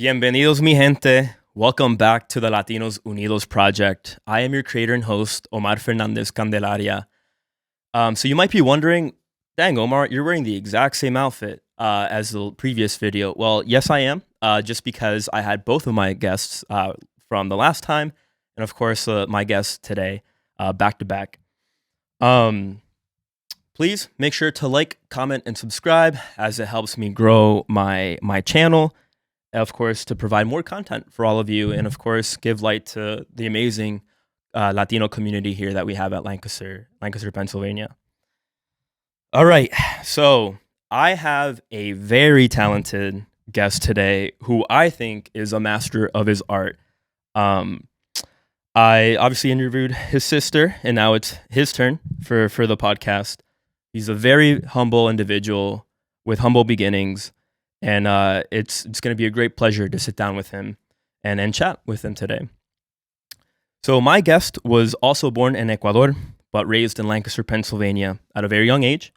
Bienvenidos, mi gente. Welcome back to the Latinos Unidos project. I am your creator and host, Omar Fernandez Candelaria. So you might be wondering, dang, Omar, you're wearing the exact same outfit as the previous video. Well, yes, I am, just because I had both of my guests from the last time, and of course, my guests today, back to back. Please make sure to like, comment, and subscribe as it helps me grow my channel. Of course, to provide more content for all of you, and of course, give light to the amazing Latino community here that we have at Lancaster, Pennsylvania. All right, so I have a very talented guest today who I think is a master of his art. I obviously interviewed his sister, and now it's his turn for the podcast. He's a very humble individual with humble beginnings. And it's going to be a great pleasure to sit down with him and chat with him today. So my guest was also born in Ecuador, but raised in Lancaster, Pennsylvania at a very young age.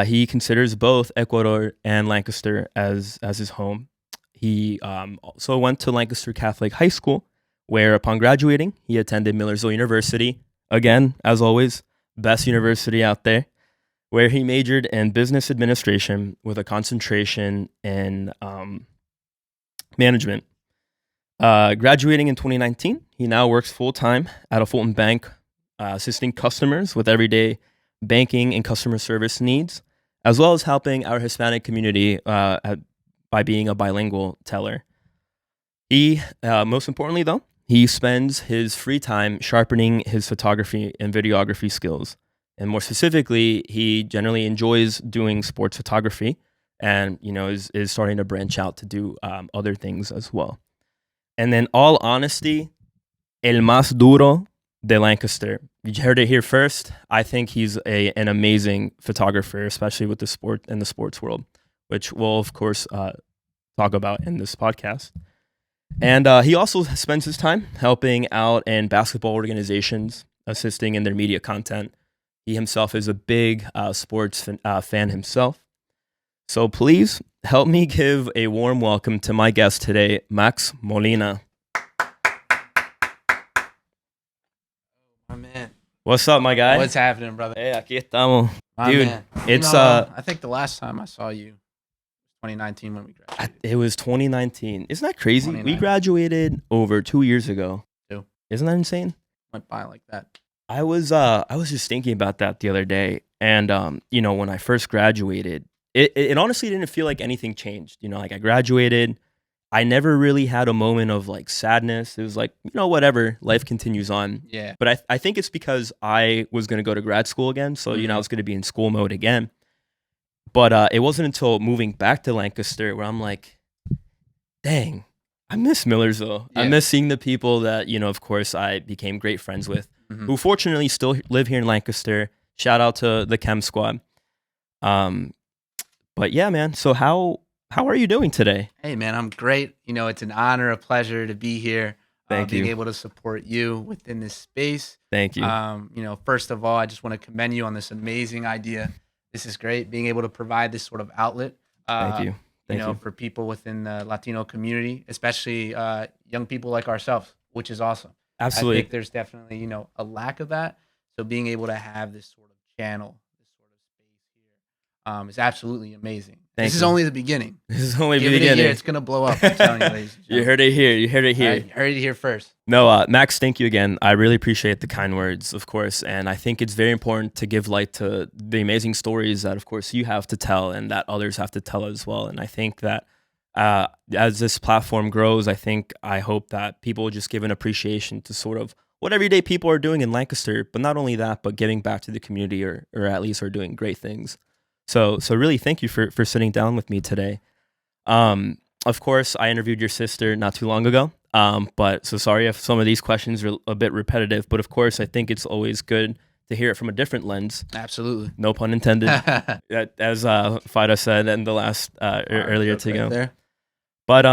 He considers both Ecuador and Lancaster as his home. He also went to Lancaster Catholic High School, where upon graduating, he attended Millersville University. Again, as always, best university out there, where he majored in business administration with a concentration in management. Graduating in 2019, he now works full-time at a Fulton bank, assisting customers with everyday banking and customer service needs, as well as helping our Hispanic community by being a bilingual teller. He, most importantly though, he spends his free time sharpening his photography and videography skills. And more specifically, he generally enjoys doing sports photography and, is starting to branch out to do other things as well. And then, all honesty, el más duro de Lancaster. You heard it here first. I think he's an amazing photographer, especially with the sports world, which we'll, of course, talk about in this podcast. And he also spends his time helping out in basketball organizations, assisting in their media content. He himself is a big sports fan himself. So please help me give a warm welcome to my guest today, Max Molina. My man. What's up, my guy? What's happening, brother? Hey, aquí estamos. My Dude, man. it's I think the last time I saw you was 2019 when we graduated. it was 2019. Isn't that crazy? We 2019. graduated over 2 years ago. Two. Isn't that insane? Went by like that. I was just thinking about that the other day, and when I first graduated, it honestly didn't feel like anything changed. Like I graduated, I never really had a moment of like sadness. It was like, whatever, life continues on. Yeah. But I think it's because I was going to go to grad school again, so I was going to be in school mode again. But it wasn't until moving back to Lancaster where I'm like, dang, I miss Millersville. Yeah. I miss seeing the people that, of course, I became great friends with, who fortunately still live here in Lancaster. Shout out to the Chem Squad. But yeah, man. So how are you doing today? Hey, man, I'm great. It's an honor, a pleasure to be here. Thank you. Being able to support you within this space. Thank you. First of all, I just want to commend you on this amazing idea. This is great, being able to provide this sort of outlet. Thank you. Thank you. For people within the Latino community, especially young people like ourselves, which is awesome. Absolutely. I think there's definitely, a lack of that. So being able to have this sort of channel, this sort of space here, is absolutely amazing. This is only the beginning. This is only the Give it a beginning. year, it's going to blow up. I'm telling you, ladies and gentlemen. You heard it here. You heard it here. You heard it here first. No, Max, thank you again. I really appreciate the kind words, of course. And I think it's very important to give light to the amazing stories that, of course, you have to tell and that others have to tell as well. And I think that as this platform grows, I hope that people just give an appreciation to sort of what everyday people are doing in Lancaster, but not only that, but giving back to the community or at least are doing great things. So really thank you for sitting down with me today. Of course, I interviewed your sister not too long ago. But so sorry if some of these questions are a bit repetitive, but of course, I think it's always good to hear it from a different lens. Absolutely. No pun intended. As Fida said in the last earlier to go. There. But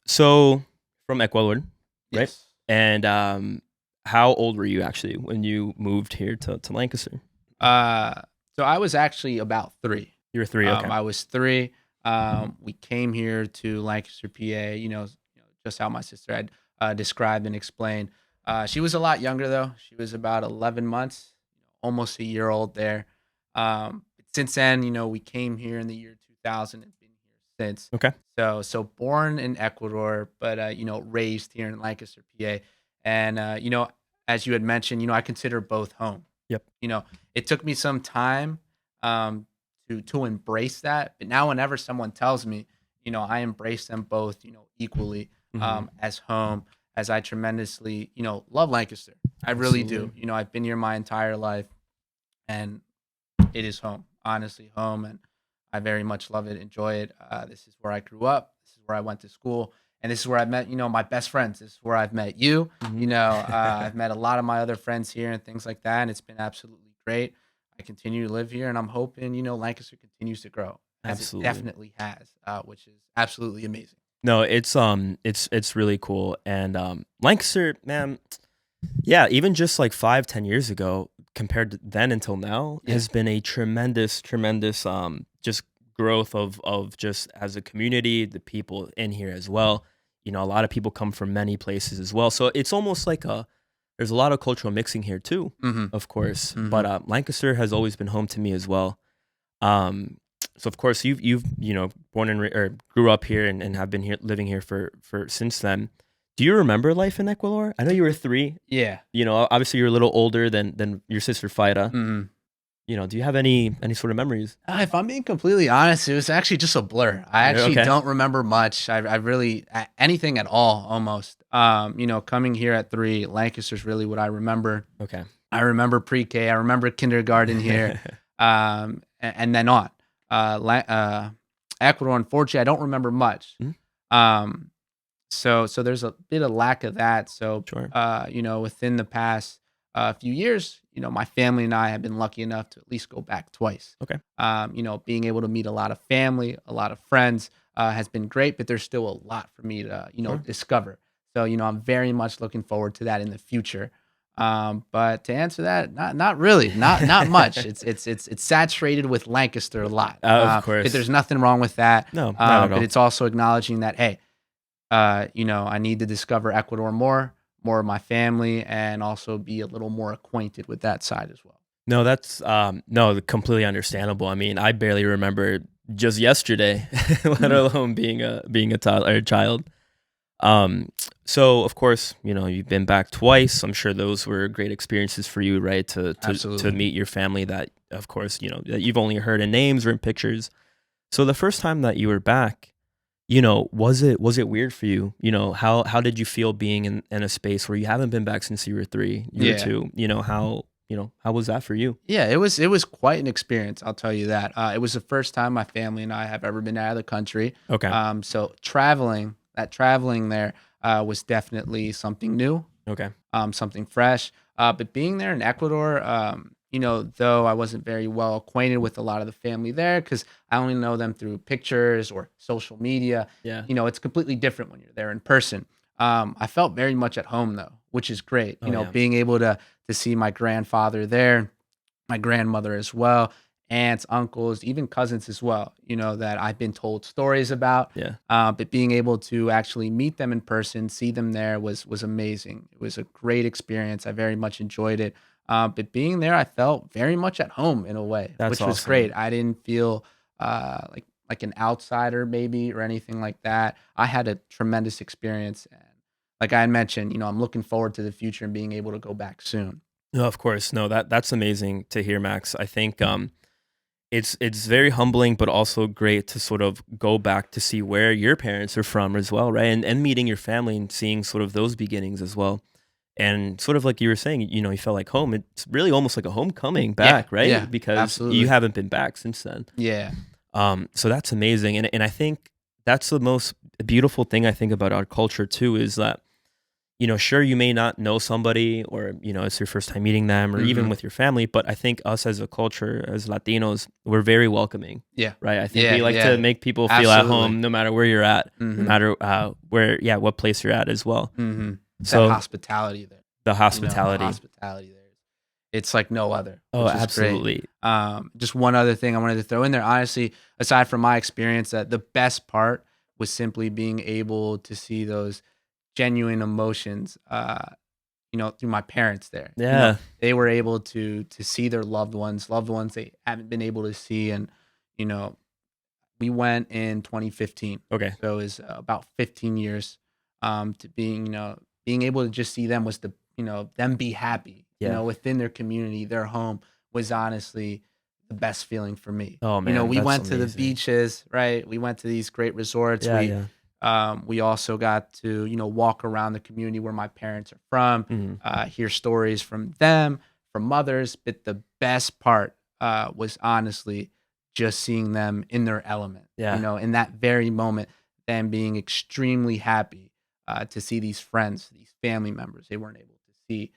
so from Ecuador, right? Yes. And how old were you actually when you moved here to Lancaster? So I was actually about 3. You were 3, okay. I was 3. We came here to Lancaster, PA. Just how my sister had described and explained. She was a lot younger though. She was about 11 months, almost a year old there. Since then, we came here in the year 2000 and been here since. Okay. So born in Ecuador, but raised here in Lancaster, PA. And as you had mentioned, I consider both home. Yep. It took me some time to embrace that, but now whenever someone tells me, I embrace them both, equally as home, as I tremendously, love Lancaster. I really do. I've been here my entire life, and it is home, honestly home, and I very much love it, enjoy it. This is where I grew up. This is where I went to school, and this is where I met, my best friends. This is where I've met you. I've met a lot of my other friends here and things like that, and it's been absolutely great. I continue to live here, and I'm hoping, Lancaster continues to grow, as Absolutely. it definitely has, which is absolutely amazing. No, it's really cool. And Lancaster, man, yeah, even just like 5-10 years ago, compared to then until now, Yeah. has been a tremendous, tremendous just growth of just as a community, the people in here as well. A lot of people come from many places as well. So it's almost like there's a lot of cultural mixing here too, of course. But Lancaster has always been home to me as well. So of course you've born and or grew up here and have been here living here for since then. Do you remember life in Ecuador? I know you were 3. Yeah. Obviously you're a little older than your sister Faida. Mm-hmm. Do you have any sort of memories? If I'm being completely honest, it was actually just a blur. I actually Okay. don't remember much. I really anything at all, almost. Coming here at 3, Lancaster's really what I remember. Okay. I remember pre-K. I remember kindergarten here, and then on. Ecuador, unfortunately, I don't remember much. So there's a bit of lack of that. So, Sure. Within the past few years, my family and I have been lucky enough to at least go back twice. Okay. Being able to meet a lot of family, a lot of friends has been great, but there's still a lot for me to, Sure. discover. So, I'm very much looking forward to that in the future. But to answer that, not really, not much. It's saturated with Lancaster a lot. Of course. But there's nothing wrong with that. No, not at But all. it's also acknowledging that, hey, I need to discover Ecuador more of my family, and also be a little more acquainted with that side as well. No, that's no, completely understandable. I mean, I barely remember just yesterday, let alone being a child. So of course, you've been back twice. I'm sure those were great experiences for you, right? To Absolutely. meet your family that, of course, that you've only heard in names or in pictures. So the first time that you were back, was it weird for you? How did you feel being in a space where you haven't been back since you were 3, you were 2? How was that for you? Yeah, it was quite an experience. I'll tell you that. It was the first time my family and I have ever been out of the country. Okay. So traveling there was definitely something new, Okay. something fresh. But being there in Ecuador, though I wasn't very well acquainted with a lot of the family there, because I only know them through pictures or social media. Yeah. It's completely different when you're there in person. I felt very much at home though, which is great. Oh, yeah. Being able to see my grandfather there, my grandmother as well, aunts, uncles, even cousins as well, that I've been told stories about. Yeah. But being able to actually meet them in person, see them there was amazing. It was a great experience. I very much enjoyed it. But being there, I felt very much at home in a way, That's which was awesome. great. I didn't feel like an outsider maybe or anything like that. I had a tremendous experience. And like I had mentioned, I'm looking forward to the future and being able to go back soon. No, of course. No, that's amazing to hear, Max. I think it's very humbling, but also great to sort of go back to see where your parents are from as well, right? And meeting your family and seeing sort of those beginnings as well. And sort of like you were saying, you felt like home. It's really almost like a homecoming back, right? Yeah, Because absolutely. you haven't been back since then. Yeah. So that's amazing. And I think that's the most beautiful thing I think about our culture too, is that, sure, you may not know somebody or, it's your first time meeting them or even with your family, but I think us as a culture, as Latinos, we're very welcoming. Yeah. Right. I think Yeah, we like yeah. to make people feel at Absolutely. home no matter where you're at, no Mhm. matter what place you're at as well. Mm-hmm. So That hospitality there. the hospitality. Hospitality there it's like no other, Oh, which is great. absolutely. Just one other thing I wanted to throw in there. Honestly, aside from my experience, that the best part was simply being able to see those genuine emotions. Through my parents there. Yeah. They were able to see their loved ones they haven't been able to see, and you know, we went in 2015, Okay. so it was about 15 years. To being being able to just see them was the them be happy, Yeah. within their community, their home was honestly the best feeling for me. Oh man, We that's went to the amazing. beaches, right? We went to these great resorts. Yeah, yeah. We also got to walk around the community where my parents are from, Mhm. hear stories from them, from mothers. But the best part was honestly just seeing them in their element. Yeah. In that very moment, them being extremely happy to see these friends, these family members they weren't able to see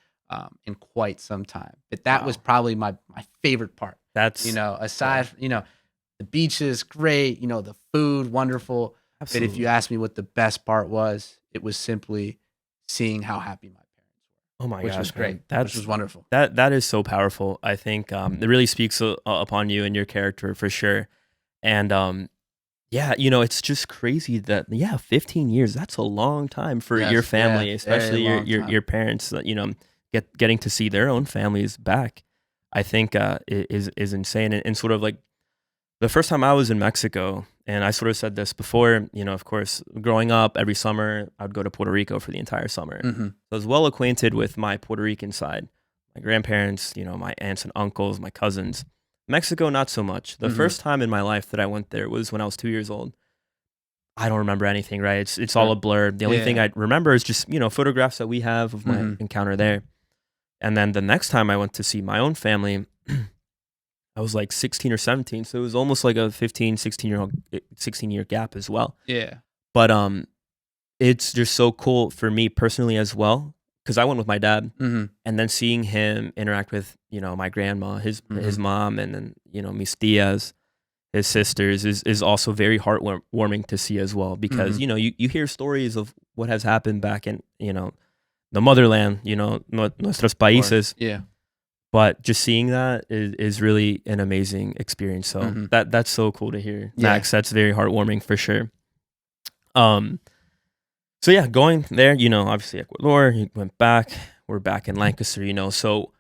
in quite some time. But that was Wow. probably my favorite part. That's yeah, Aside, the beaches, great. The food, wonderful. But if you absolutely. ask me what the best part was, it was simply seeing how happy my parents Oh my were, which was gosh, great, man. which was wonderful. That is so powerful. I think it really speaks upon you and your character for sure. And yeah, it's just crazy that yeah, 15 years, that's a long time for your Yes, yeah, family, very especially long your time. parents that, getting to see their own families back. I think is insane and sort of like the first time I was in Mexico, and I sort of said this before, of course, growing up every summer, I'd go to Puerto Rico for the entire summer. Hmm. So I was well acquainted with my Puerto Rican side, my grandparents, my aunts and uncles, my cousins. Mexico, not so much. The Hmm. first time in my life that I went there was when I was 2 years old. I don't remember anything, right? It's all Sure. a blur. The only thing Yeah. I remember is just, photographs that we have of my Hmm. encounter there. And then the next time I went to see my own family, I was like 16 or 17, so it was almost like a 15, 16-year gap as well. Yeah. But it's just so cool for me personally as well because I went with my dad, Hmm. and then seeing him interact with my grandma, his Hmm. mom, and then mis tias, his sisters is also very heartwarming to see as well because Hmm. you hear stories of what has happened back in the motherland, nuestros Of course. países, Yeah. but just seeing that is really an amazing experience. So Hmm. that's so cool to hear, Yeah. Max. That's very heartwarming for sure. Um, so yeah, going there, obviously Ecuador, you went back. We're back in Lancaster, So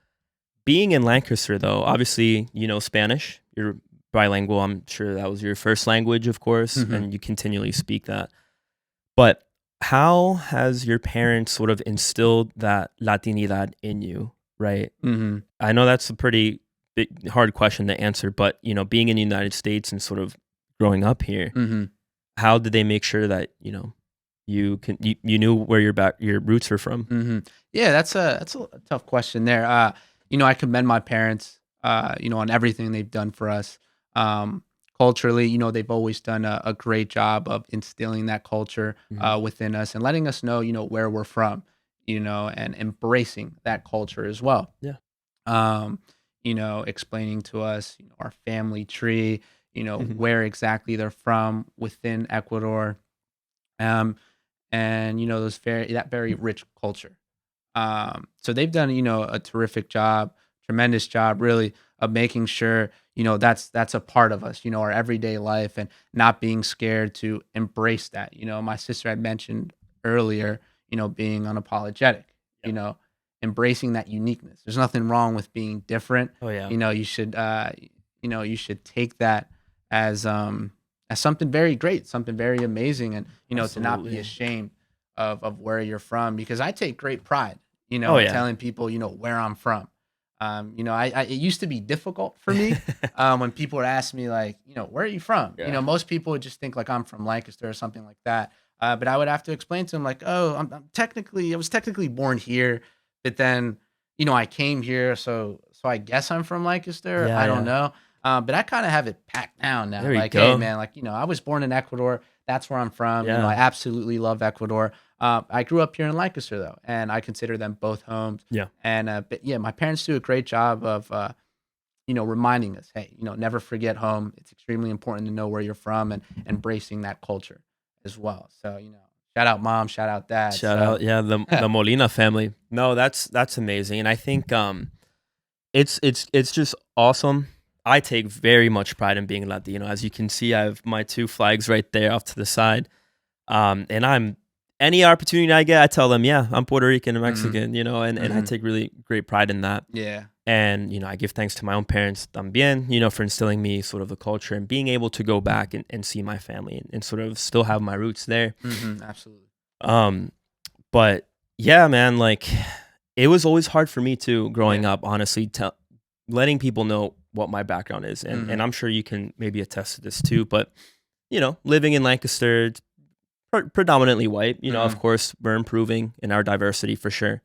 being in Lancaster, though, obviously Spanish. You're bilingual. I'm sure that was your first language, of course, Hmm. and you continually speak that. But how has your parents sort of instilled that Latinidad in you, right? Hmm. I know that's a pretty hard question to answer, but being in the United States and sort of growing up here, Hmm. how did they make sure that you knew where your roots are from? Hmm. Yeah, that's a tough question there. I commend my parents, on everything they've done for us. Um, Culturally, they've always done a great job of instilling that culture Hmm. within us and letting us know, where we're from, and embracing that culture as well. Yeah. um, explaining to us, our family tree, Hmm. where exactly they're from within Ecuador, um, and that very rich culture. So they've done, a terrific job, tremendous job, really, of making sure, that's a part of us, our everyday life, and not being scared to embrace that. My sister had mentioned earlier, being unapologetic, you Yeah. know, embracing that uniqueness. There's nothing wrong with being different. Oh yeah. You should take that as something very great, something very amazing, and to not be Absolutely. ashamed of where you're from, because I take great pride, Oh in yeah. telling people, where I'm from. It used to be difficult for me when people would ask me like, where are you from? Yeah. Most people would just think like I'm from Lancaster or something like that. But I would have to explain to them like, oh, I was technically born here, but then, I came here, so I guess I'm from Lancaster. Yeah. I don't Yeah. know. But I kind of have it packed down now. There we Like, hey, go. man, like, I was born in Ecuador. That's where I'm from. I Yeah. absolutely love Ecuador. I grew up here in Lancaster though, and I consider them both homes. Yeah. And but yeah, my parents do a great job of reminding us, hey, never forget home. It's extremely important to know where you're from and embracing that culture as well. So shout out mom, shout out dad. Shout So out, yeah, the Molina family. No, that's amazing, and I think It's just awesome. I take very much pride in being Latino. As you can see, I have my two flags right there off to the side. And I'm any opportunity I get, I tell them, yeah, I'm Puerto Rican and Mhm. Mexican, and I Mhm. take really great pride in that. Yeah. And, I give thanks to my own parents también, for instilling me sort of the culture and being able to go back and see my family and sort of still have my roots there. Absolutely. Um, but yeah, man, like it was always hard for me too growing Yeah. up, honestly, letting people know what my background is. And Mhm. I'm sure you can maybe attest to this too, but living in Lancaster, it's predominantly white, of Mhm. course, we're improving in our diversity for sure.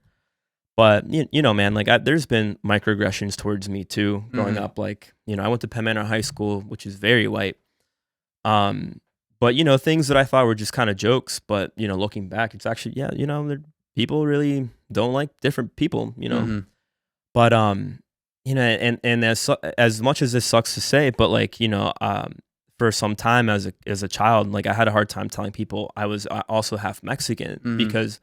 But man, like there's been microaggressions towards me too growing Mhm. up. Like, I went to Penn Manor High School, which is very white. Um, but things that I thought were just kind of jokes, but looking back, it's actually yeah, people really don't like different people. Mhm. But and as much as this sucks to say, but like for some time as a child, like I had a hard time telling people I also half Mexican Mhm. because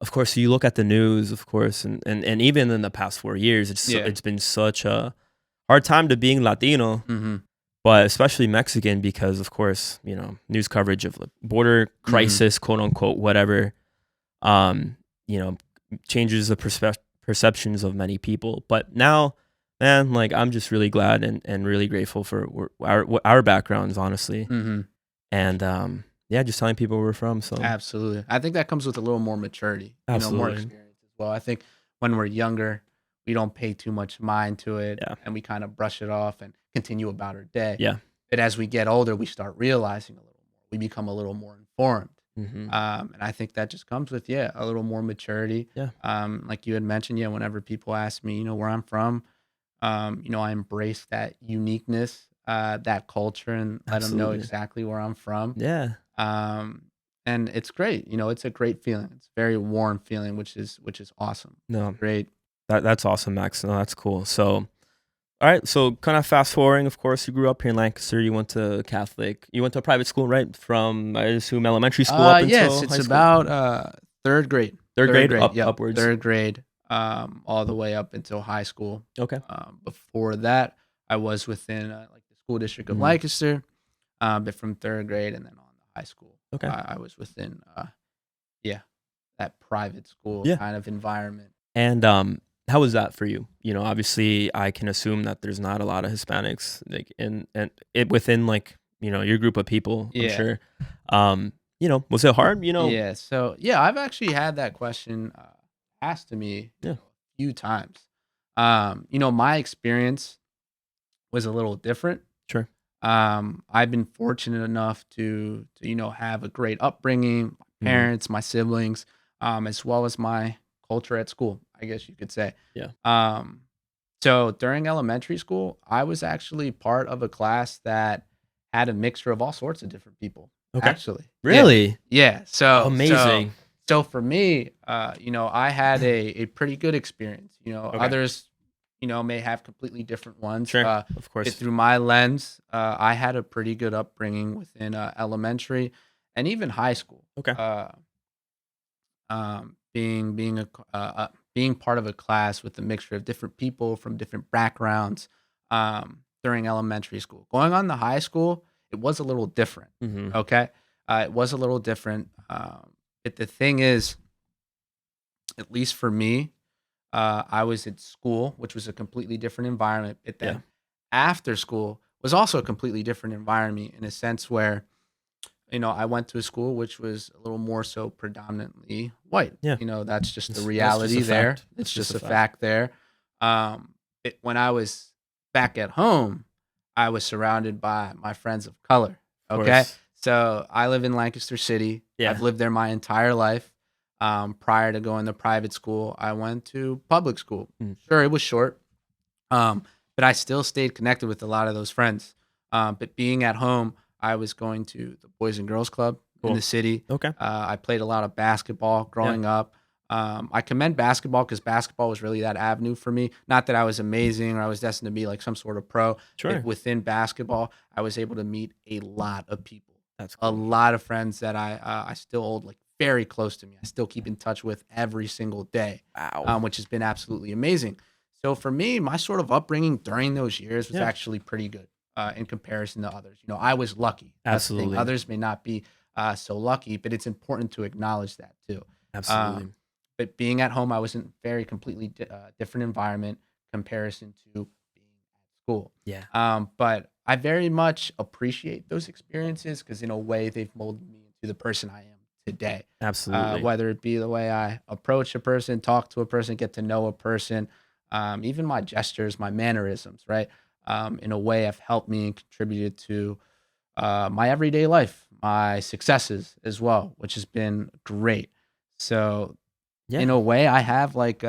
of course you look at the news, of course, and even in the past 4 years, Yeah. it's been such a hard time to being Latino, Mhm. but especially Mexican because of course news coverage of the border Mhm. crisis, quote unquote, whatever, um, you know, changes the perceptions of many people. But now, man, like I'm just really glad and really grateful for our backgrounds, honestly, Mhm. and yeah, just telling people where we're from. So Absolutely. I think that comes with a little more maturity, more absolutely, experience as well. I think when we're younger, we don't pay too much mind to it yeah, and we kind of brush it off and continue about our day. yeah, But as we get older, we start realizing a little more. We become a little more informed. hmm And I think that just comes with, yeah, a little more maturity. yeah, Like you had mentioned, yeah, whenever people ask me, where I'm from, I embrace that uniqueness, that culture, and let them know absolutely, exactly where I'm from. yeah. Um, and it's great. It's a great feeling. It's a very warm feeling, which is awesome. It's No, great. that's awesome, Max. No, that's cool. So. All right, so kind of fast forwarding, of course, you grew up here in Lancaster. You went to you went to a private school, right? From I assume elementary school up Yes, until it's high school, about third grade. third Third grade, grade. Yep, upwards. third grade. All the way up until high school. Okay. Before that, I was within like the school district of hmm Lancaster. But from third grade and then on to high school, Okay. I was within yeah, that private school Yeah. kind of environment. And how was that for you? Obviously, I can assume that there's not a lot of Hispanics like in and it within like your group of people. I'm Yeah. sure. Was it hard? Yeah, so yeah, I've actually had that question asked to me, Yeah. a few times. My experience was a little different. Sure. I've been fortunate enough to have a great upbringing, my hmm parents, my siblings, as well as my culture at school, I guess you could say. Yeah. Um, so during elementary school, I was actually part of a class that had a mixture of all sorts of different people. Okay. Actually, yeah, Really yeah. So amazing. so for me, I had a pretty good experience. Okay. Others, may have completely different ones. Sure. Of But course. through my lens, I had a pretty good upbringing within elementary and even high school. Okay. Being part of a class with a mixture of different people from different backgrounds during elementary school. Going on to high school, it was a little different. hmm Okay, it was a little different. But the thing is, at least for me, I was at school, which was a completely different environment. But Yeah. then after school was also a completely different environment in a sense where I went to a school which was a little more so predominantly white. Yeah. That's just the That's just reality a there. fact. It's That's just just a a fact. fact there. When I was back at home, I was surrounded by my friends of color. Of Okay. course. So I live in Lancaster City. I've Yeah. lived there my entire life. Prior to going to private school, I went to public school. Mm. Sure, it was short, um, but I still stayed connected with a lot of those friends. But being at home, I was going to the Boys and Girls Club in Cool. the city. Okay. I played a lot of basketball Yeah. growing up. I commend basketball because basketball was really that avenue for me. Not that I was amazing or I was destined to be like some sort of pro, but Sure. within basketball, I was able to meet a lot of people, That's a cool. lot of friends that I still hold like very close to me. I still keep in touch with every single day, Wow. which has been absolutely amazing. So for me, my sort of upbringing during those years was Yeah, actually pretty good in comparison to others. I was lucky. That's the thing. absolutely, Others may not be so lucky, but it's important to acknowledge that too. absolutely. Um, but being at home, I was in a very completely different environment comparison to being at school. Yeah, But I very much appreciate those experiences because in a way they've molded me into the person I am today. absolutely. Whether it be the way I approach a person, talk to a person, get to know a person, even my gestures, my mannerisms, right? In a way have helped me and contributed to my everyday life, my successes as well, which has been great. So Yeah. in a way, I have like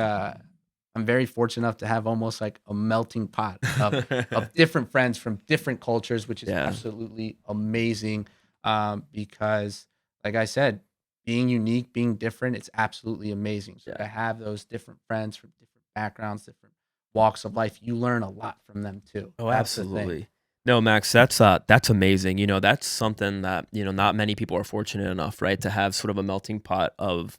I'm very fortunate enough to have almost like a melting pot of different friends from different cultures, which is Yeah, absolutely amazing. Because, like I said, being unique, being different, it's absolutely amazing. So yeah. to have those different friends from different backgrounds, different walks of life, you learn a lot from them too. Oh, That's the thing. absolutely. No, Max, that's amazing. That's something that, not many people are fortunate enough, right, to have sort of a melting pot of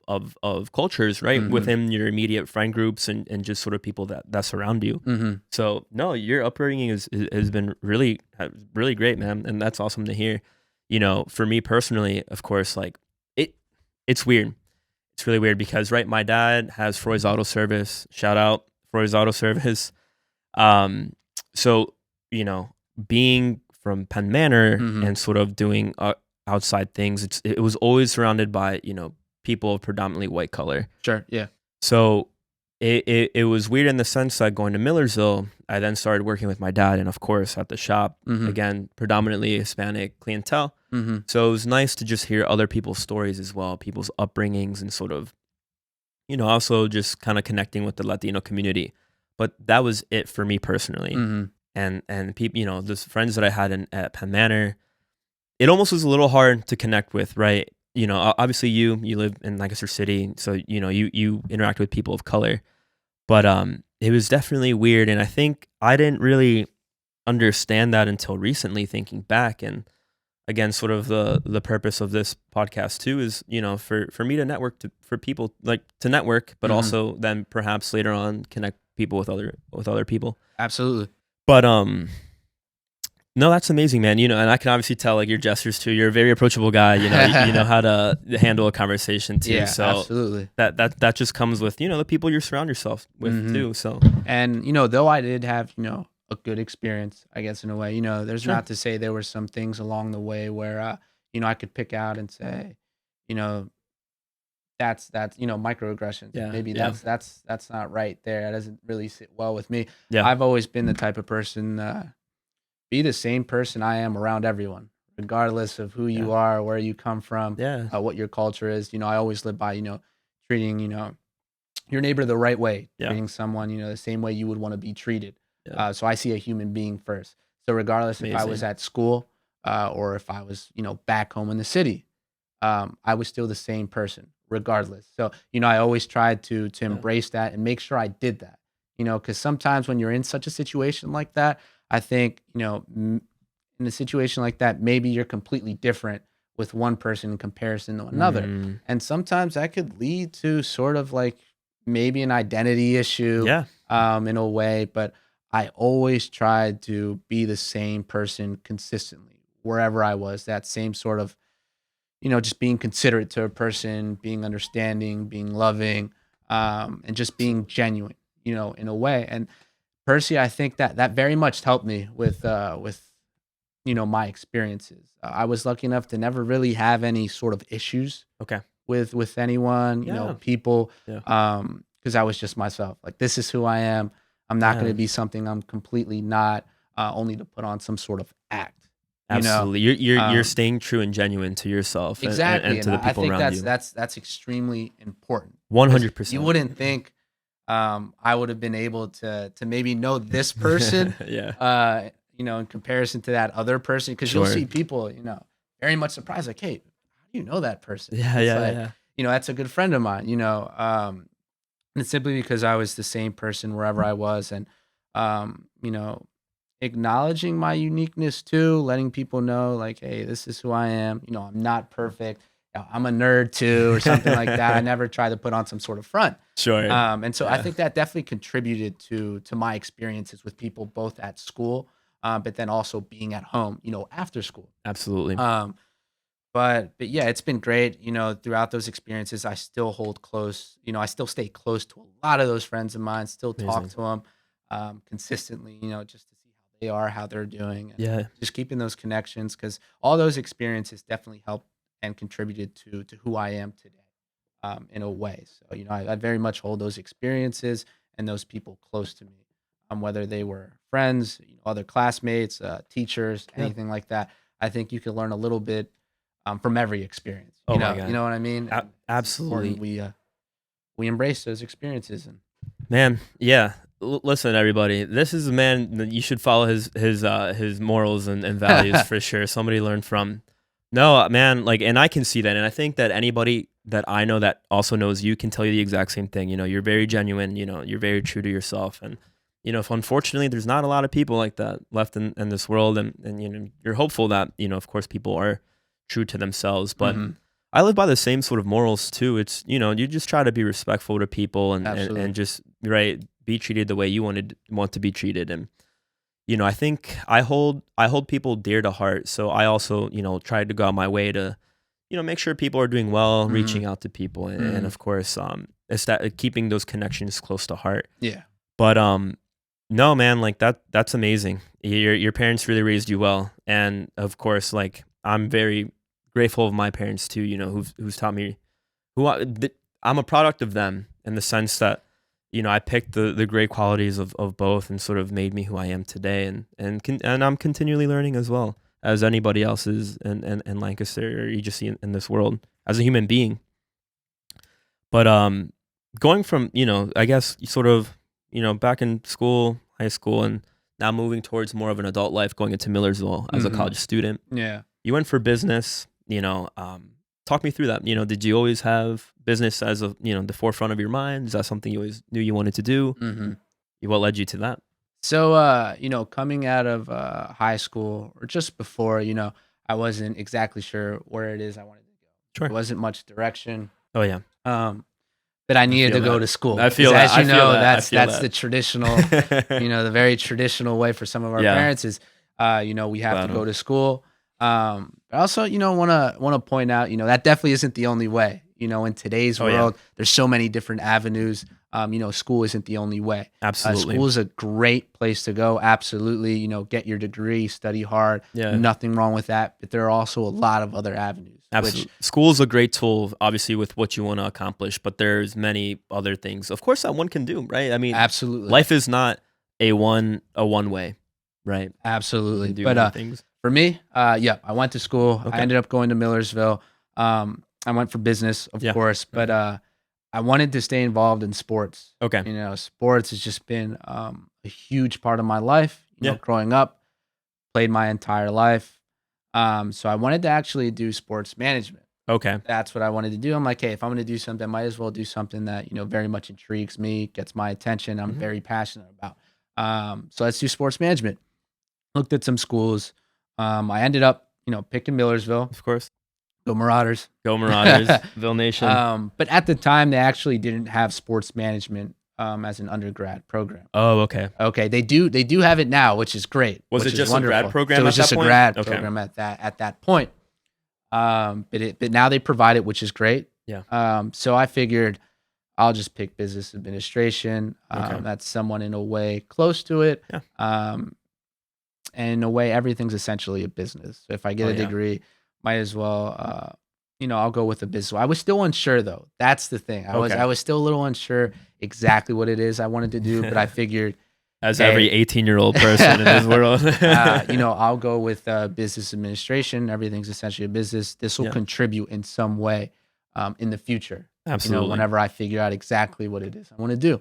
cultures, right, Hmm. within your immediate friend groups and just sort of people that surround you. Hmm. So, no, your upbringing has been really great, man, and that's awesome to hear. For me personally, of course, like it it's weird. It's really weird because, right, my dad has Freud's Auto Service. Shout out Freud's Auto Service. Um, so, you know, being from Penn Manor Hmm. and sort of doing outside things, it was always surrounded by, people of predominantly white color. Sure. Yeah. So it was weird in the sense that going to Millersville, I then started working with my dad and, of course, at the shop, Hmm. again, predominantly Hispanic clientele. Hmm. So it was nice to just hear other people's stories as well, people's upbringings, and sort of, also just kind of connecting with the Latino community. But that was it for me personally. Hmm. And people, the friends that I had at Penn Manor, it almost was a little hard to connect with, right? Obviously you live in Lancaster City, so you interact with people of color, but it was definitely weird, and I think I didn't really understand that until recently, thinking back. And again, sort of the purpose of this podcast too is, for me to network, for people, like, to network, but Hmm. also then perhaps later on connect people with other people. Absolutely. But no, that's amazing, man. And I can obviously tell, like, your gestures too. You're a very approachable guy. You know how to handle a conversation too. Yeah, So absolutely. that just comes with, the people you surround yourself with Hmm. too. So And though I did have a good experience, I guess in a way, there's sure, not to say there were some things along the way where I could pick out and say, you know, that's microaggressions. yeah, Maybe yeah, that's not right there. That doesn't really sit well with me. yeah, I've always been the type of person be the same person I am around everyone, regardless of who yeah, you are, where you come from, yeah, what your culture is. I always live by treating your neighbor the right way, yeah, treating someone, the same way you would want to be treated. yeah. So I see a human being first. So regardless if I was Amazing. at school or if I was, back home in the city, I was still the same person regardless. So, I always tried to Yeah. embrace that and make sure I did that, because sometimes when you're in such a situation like that, I think, in a situation like that, maybe you're completely different with one person in comparison to another. Mm, And sometimes that could lead to sort of like maybe an identity issue yeah, in a way, but I always tried to be the same person consistently wherever I was, that same sort of, just being considerate to a person, being understanding, being loving, and just being absolutely. genuine, in a way. And Percy, I think that that very much helped me with my experiences. I was lucky enough to never really have any sort of issues Okay. with anyone, Yeah, people, yeah, because I was just myself. Like this is who I am. I'm not going yeah. to be something I'm completely not, only to put on some sort of act. You know, Absolutely. You're um, staying true and genuine to yourself and, and, exactly, and and to the I people think around that's you. that's that's extremely important because you 100%. wouldn't think I would have been able to maybe know this person, Yeah. in comparison to that other person, because you'll Sure. see people, very much surprised, like, hey, how do you know that person? Yeah, And it's yeah, yeah, like, yeah. that's a good friend of mine, and it's simply because I was the same person wherever I was, and um, you know, acknowledging my uniqueness too, letting people know, like, hey, this is who I am. I'm not perfect, I'm a nerd too, or something like that. I never try to put on some sort of front. Sure. And so I Yeah. think that definitely contributed to my experiences with people both at school, but then also being at home, after school. Absolutely. Um, but yeah, it's been great. Throughout those experiences, I still hold close. I still stay close to a lot of those friends of mine. Still talk Amazing. to them consistently. Just to see how they are, how they're doing, and Yeah. just keeping those connections because all those experiences definitely helped and contributed to who I am today, in a way. So I very much hold those experiences and those people close to me, whether they were friends, other classmates, teachers, Yeah. anything like that. I think you can learn a little bit from every experience. Oh my God. You know what I mean? And it's important Absolutely. we embrace those experiences. And Man, yeah. Listen, everybody. This is a man that you should follow his morals and values for sure. Somebody learn from. No, man. Like, and I can see that, and I think that anybody that I know that also knows you can tell you the exact same thing. You're very genuine. You're very true to yourself, and if unfortunately there's not a lot of people like that left in this world, and you're hopeful that of course people are true to themselves, but. Mhm. I live by the same sort of morals too. It's you just try to be respectful to people and Absolutely. just be treated the way you want to be treated. And I think I hold people dear to heart. So I also try to go out my way to make sure people are doing well, Mhm. reaching out to people, and Mhm. of course it's that keeping those connections close to heart. Yeah. But no, man, like that's amazing. Your parents really raised you well, and of course, like I'm very grateful of my parents too. Who's taught me I'm a product of them in the sense that I picked the great qualities of both and sort of made me who I am today, and I'm continually learning as well as anybody else is in Lancaster or you just see in this world as a human being. But going from I guess sort of back in school, high school, and now moving towards more of an adult life, going into Millersville as a Mhm. college student. Yeah. You went for business. Talk me through that. Did you always have business as the forefront of your mind? Is that something you always knew you wanted to do? Mhm. What led you to that? So, coming out of high school or just before, I wasn't exactly sure where it is I wanted to go. There Sure. wasn't much direction. Oh yeah, Um, but I I needed feel to go that. to school I because, feel that. as I you feel know, that. I that's feel the traditional, that. the very traditional way for some of our Yeah, parents is, we have to Lotto. go to school. But also, want to point out, that definitely isn't the only way. In today's Oh yeah, world, there's so many different avenues. School isn't the only way. absolutely. School is a great place to go. Absolutely, get your degree, study hard. Yeah, Nothing wrong with that. But there are also a lot of other avenues, which absolutely. School is a great tool, obviously, with what you want to accomplish, but there's many other things, of course, that one can do. Right? I mean, absolutely, life is not a one way, right? You absolutely. can do But many things. for me, yeah, I went to school. I Okay. ended up going to Millersville. I went for business, of Yeah. course, but Okay. I wanted to stay involved in sports. Okay. Sports has just been a huge part of my life. Yeah. Growing up, played my entire life. So I wanted to actually do sports management. Okay. That's what I wanted to do. I'm like, hey, if I'm going to do something, I might as well do something that very much intrigues me, gets my attention. I'm Mhm. very passionate about. So let's do sports management. Looked at some schools. I ended up, picking Millersville. Of course. Go Marauders. Go Marauders. Ville Nation. But at the time, they actually didn't have sports management as an undergrad program. Oh, okay. Okay, they do have it now, which is great. Was which it is just a grad wonderful. program So it at was just that a point? grad Okay. program at that point. But now they provide it, which is great. Yeah. So I figured I'll just pick business administration. Okay. That's someone in a way close to it. Yeah. And in a way, everything's essentially a business. So if I get Oh, a yeah. degree, might as well, I'll go with a business. I was still unsure though. That's the thing. Okay. I was still a little unsure exactly what it is I wanted to do, but I figured, As hey, every 18-year-old person in this world. I'll go with business administration. Everything's essentially a business. This will Yeah. contribute in some way in the future. Absolutely. Whenever I figure out exactly what it is I want to do.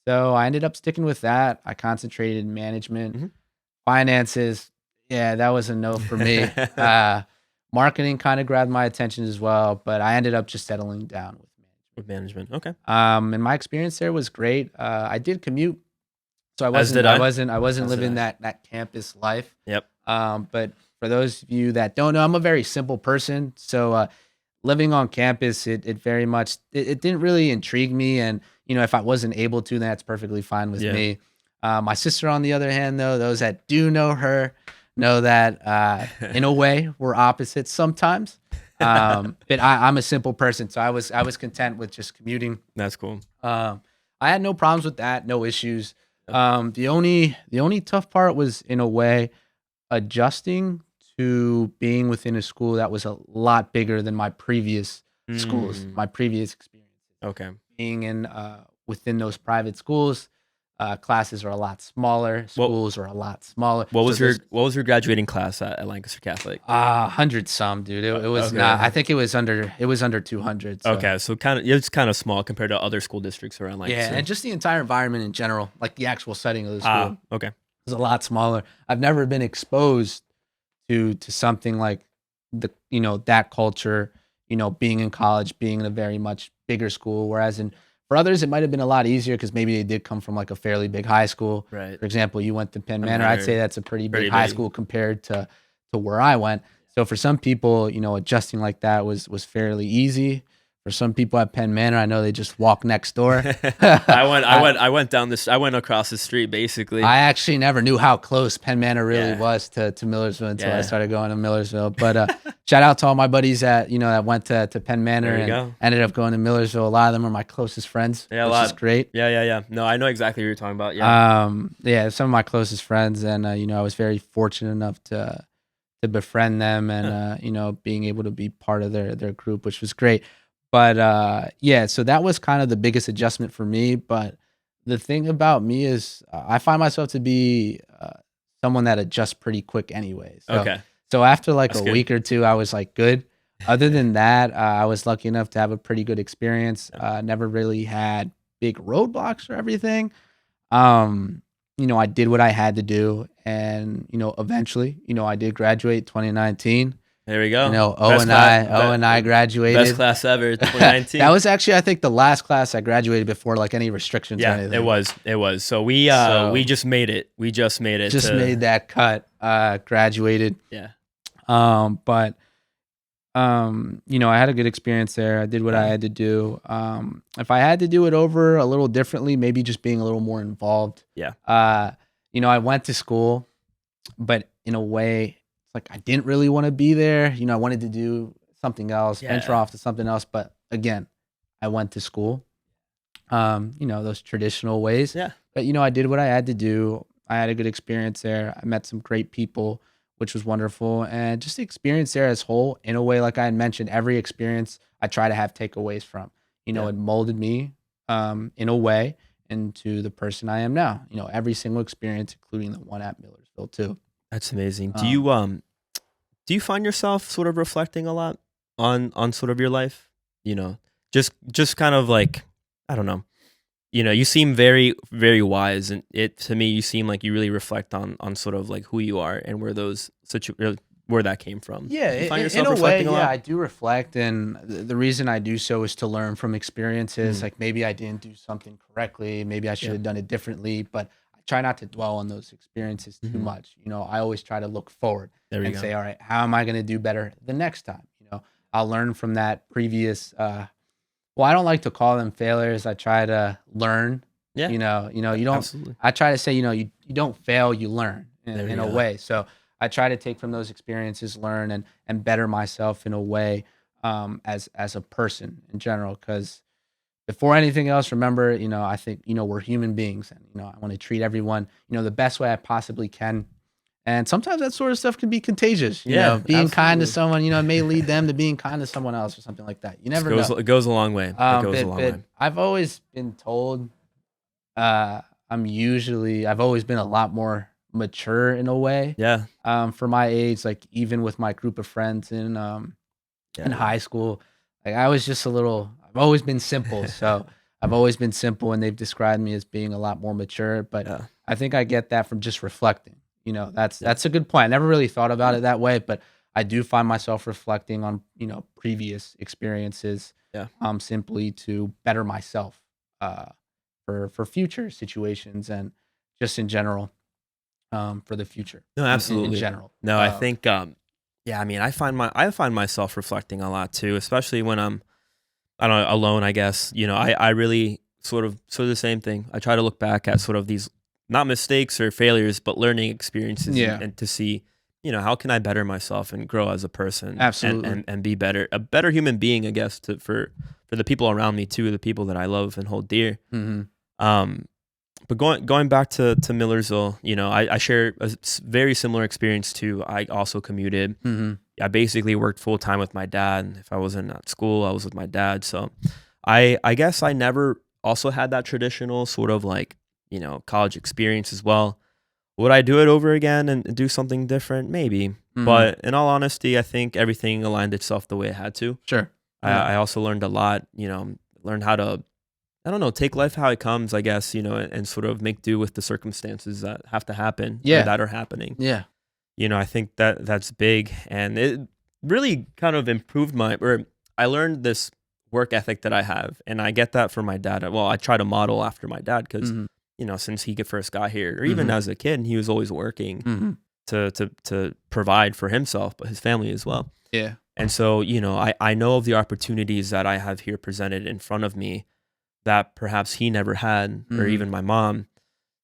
So I ended up sticking with that. I concentrated in management, Mhm. finances. Yeah, that was a no for me. Marketing kind of grabbed my attention as well, but I ended up just settling down with management. With management. Okay. And my experience there was great. I did commute, so I As wasn't did I I. wasn't I wasn't As did living I. that campus life. Yep. But for those of you that don't know, I'm a very simple person. So living on campus, it very much it didn't really intrigue me, and if I wasn't able to, then that's perfectly fine with Yeah. me. My sister, on the other hand, though, those that do know her know that in a way we're opposites sometimes. But I'm a simple person, so I was content with just commuting. That's cool. I had no problems with that, no issues. Yeah. The only tough part was, in a way, adjusting to being within a school that was a lot bigger than my previous schools, Mm, my previous experiences. okay. Being in within those private schools, classes are a lot smaller, What schools are a lot smaller. what So was your those graduating class at Lancaster Catholic? 100 some, dude. It was not. I Okay. think it was under 200. So Okay, so it's kind of small compared to other school districts around yeah, Lancaster. and just the entire environment in general, like the actual setting of the Ah, school, okay. is a lot smaller. I've never been exposed to something like that culture, being in college, being in a very much bigger school. Whereas for others, it might have been a lot easier because maybe they did come from like a fairly big high school. Right. For example, you went to Penn No Manor. I'd say matter. that's a pretty big Pretty high big. school compared to where I went. So for some people, adjusting like that was fairly easy. For some people at Penn Manor, I know they just walk next door. I went down this. I went across the street basically. I actually never knew how close Penn Manor really Yeah. was to Millersville until I Yeah. started going to Millersville. But shout out to all my buddies that went to Penn Manor There you and go. ended up going to Millersville. A lot of them are my closest friends, Yeah, a which is lot. great. Yeah. No, I know exactly what you're talking about. Yeah. Yeah, some of my closest friends, and I was very fortunate enough to befriend them, and Huh. being able to be part of their group, which was great. But yeah, so that was kind of the biggest adjustment for me. But the thing about me is, I find myself to be someone that adjusts pretty quick anyway. So Okay. so after like That's a good. week or two, I was like good. Other than that, I was lucky enough to have a pretty good experience. Yeah. Never really had big roadblocks or everything. Um, I did what I had to do, and eventually, I did graduate 2019. There we go. O Best and class. I, O and I Best graduated. class ever. That 2019. was actually, I think, the last class I graduated before like any restrictions or Yeah, anything. it was. It was. So So we just made it. We just made it just to made that cut. Graduated. yeah. But I had a good experience there. I did what I Yeah. had to do. If I had to do it over a little differently, maybe just being a little more involved. Yeah. I went to school, but in a way, it's like I didn't really want to be there. I wanted to do something else, venture Yeah. off to something else. But again, I went to school. Those traditional ways. Yeah. But I did what I had to do. I had a good experience there. I met some great people, which was wonderful. And just the experience there as whole, in a way, like I had mentioned, every experience I try to have takeaways from. Yeah. It molded me in a way into the person I am now. Every single experience, including the one at Millersville too. That's amazing. Um, Do you find yourself sort of reflecting a lot on sort of your life? You know, just kind of like I don't know. You seem very very wise, and it to me you seem like you really reflect on sort of like who you are and where where that came from. Yeah, Do you find in yourself a way, reflecting a yeah, lot? I do reflect, and the reason I do so is to learn from experiences. Mm, Like maybe I didn't do something correctly, maybe I should yeah. have done it differently, but I try not to dwell on those experiences too Hmm. much. I always try to look forward There we and go. say, all right, how am I going to do better the next time? I'll learn from that previous. Well, I don't like to call them failures. I try to learn. Yeah. You don't. Absolutely. I try to say, you don't fail, you learn in, There we in a go. way. So I try to take from those experiences, learn and better myself in a way, as a person in general. Because before anything else, remember, I think we're human beings, and I want to treat everyone the best way I possibly can. And sometimes that sort of stuff can be contagious. Yeah. Being kind to Absolutely. someone, it may lead them to being kind to someone else or something like that. You never know. It goes a long way. It goes a But long way. I've always been told I've always been a lot more mature in a way. Yeah. For my age, like even with my group of friends in Yeah. high school, like I was just a little. I've always been simple, so I've always been simple, and they've described me as being a lot more mature. But Yeah. I think I get that from just reflecting. That's Yeah. that's a good point. I never really thought about it that way, but I do find myself reflecting on previous experiences, Yeah. simply to better myself, for future situations and just in general, for the future No, in absolutely. general. No, I think Yeah, I mean, I find myself reflecting a lot too, especially when I'm, I don't know, alone, I guess. I really sort of the same thing. I try to look back at sort of these, not mistakes or failures, but learning experiences, and, Yeah, and to see, how can I better myself and grow as a person, and absolutely. and, and be a better human being, I guess, for the people around me too, the people that I love and hold dear. Hmm. Um, but going back to Millersville, I share a very similar experience too. I also commuted. Hmm. I basically worked full time with my dad. If I wasn't at school, I was with my dad. So I guess I never also had that traditional sort of like, college experience as well. Would I do it over again and do something different? Maybe. Hmm. But in all honesty, I think everything aligned itself the way it had to. Sure. I, Yeah. I also learned a lot, learned how to, I don't know, take life how it comes, I guess, and sort of make do with the circumstances that have to happen or Yeah. that are happening. Yeah. I think that's big, and it really kind of improved or I learned this work ethic that I have, and I get that from my dad. Well, I try to model after my dad because, Hmm. since he first got here, or even Hmm. as a kid, he was always working Hmm. to provide for himself, but his family as well. Yeah. And so, I know of the opportunities that I have here presented in front of me that perhaps he never had, or Hmm. even my mom,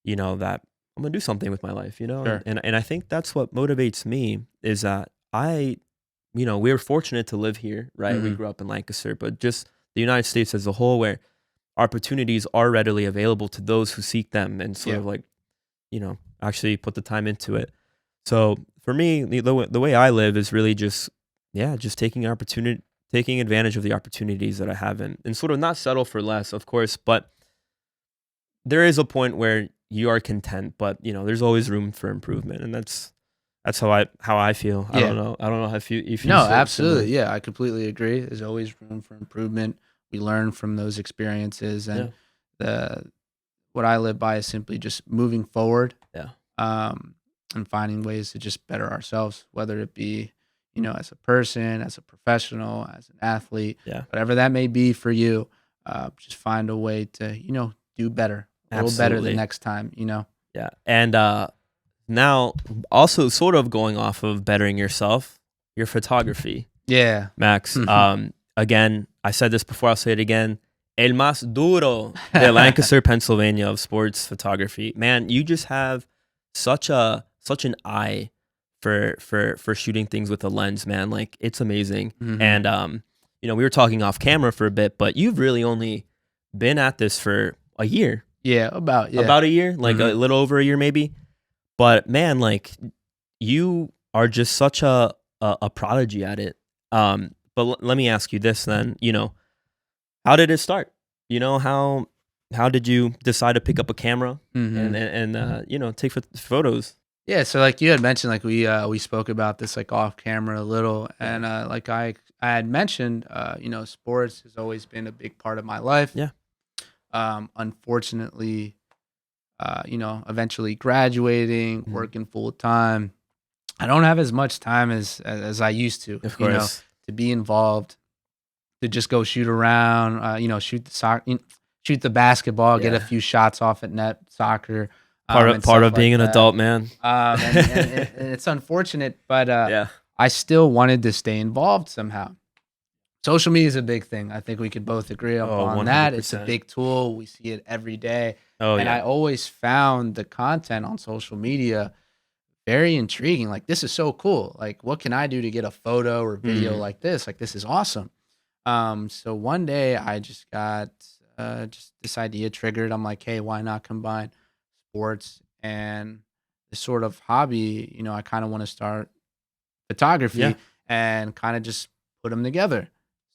that I'm gonna do something with my life, and, Sure. and I think that's what motivates me is that we were fortunate to live here, right? We Hmm. grew up in Lancaster, but just the United States as a whole, where opportunities are readily available to those who seek them and sort Yeah. of like, actually put the time into it. So for me, the way I live is really just, yeah, just taking advantage of the opportunities that I have, and sort of not settle for less, of course, but there is a point where you are content, but there's always room for improvement, and that's how I feel. I Yeah. don't know. I don't know if you No, feel similar. absolutely. Yeah, I completely agree. There's always room for improvement. We learn from those experiences, Yeah, and the what I live by is simply just moving forward, yeah, um, and finding ways to just better ourselves, whether it be, as a person, as a professional, as an athlete, yeah. whatever that may be for you. Just find a way to, do better, a little better the Absolutely. next time. Yeah. And now also sort of going off of bettering yourself, your photography, Yeah. Max. Again, I said this before, I'll say it again. El más duro de Lancaster, Pennsylvania of sports photography. Man, you just have such an eye for shooting things with a lens, man. Like it's amazing. Hmm. And we were talking off camera for a bit, but you've really only been at this for a year. Yeah. Yeah. About a year, like Hmm. a little over a year maybe. But man, like you are just such a prodigy at it. But let me ask you this then. How did it start? How did you decide to pick up a camera Hmm. and take photos? Yeah, so like you had mentioned, like we spoke about this like off camera a little, Yeah, and like I had mentioned, sports has always been a big part of my life. yeah, Unfortunately, eventually graduating, mhm, working full time, I don't have as much time as I used to, of course. to be involved, to just go shoot around, shoot the basketball, get a Yeah, few shots off at net, soccer, part of and part stuff of like being an that. adult, man. And it's unfortunate, but Yeah. I still wanted to stay involved somehow. Social media is a big thing. I think we could both agree Oh, upon that. It's a 100%. big tool. We see it every day. Oh And I yeah. always found the content on social media very intriguing. Like, this is so cool. Like, what can I do to get a photo or video Mm, like this? Like, this is awesome. So one day I just got just this idea triggered. I'm like, hey, why not combine sports and this sort of hobby? I kind of want to start yeah. photography and kind of just put them together.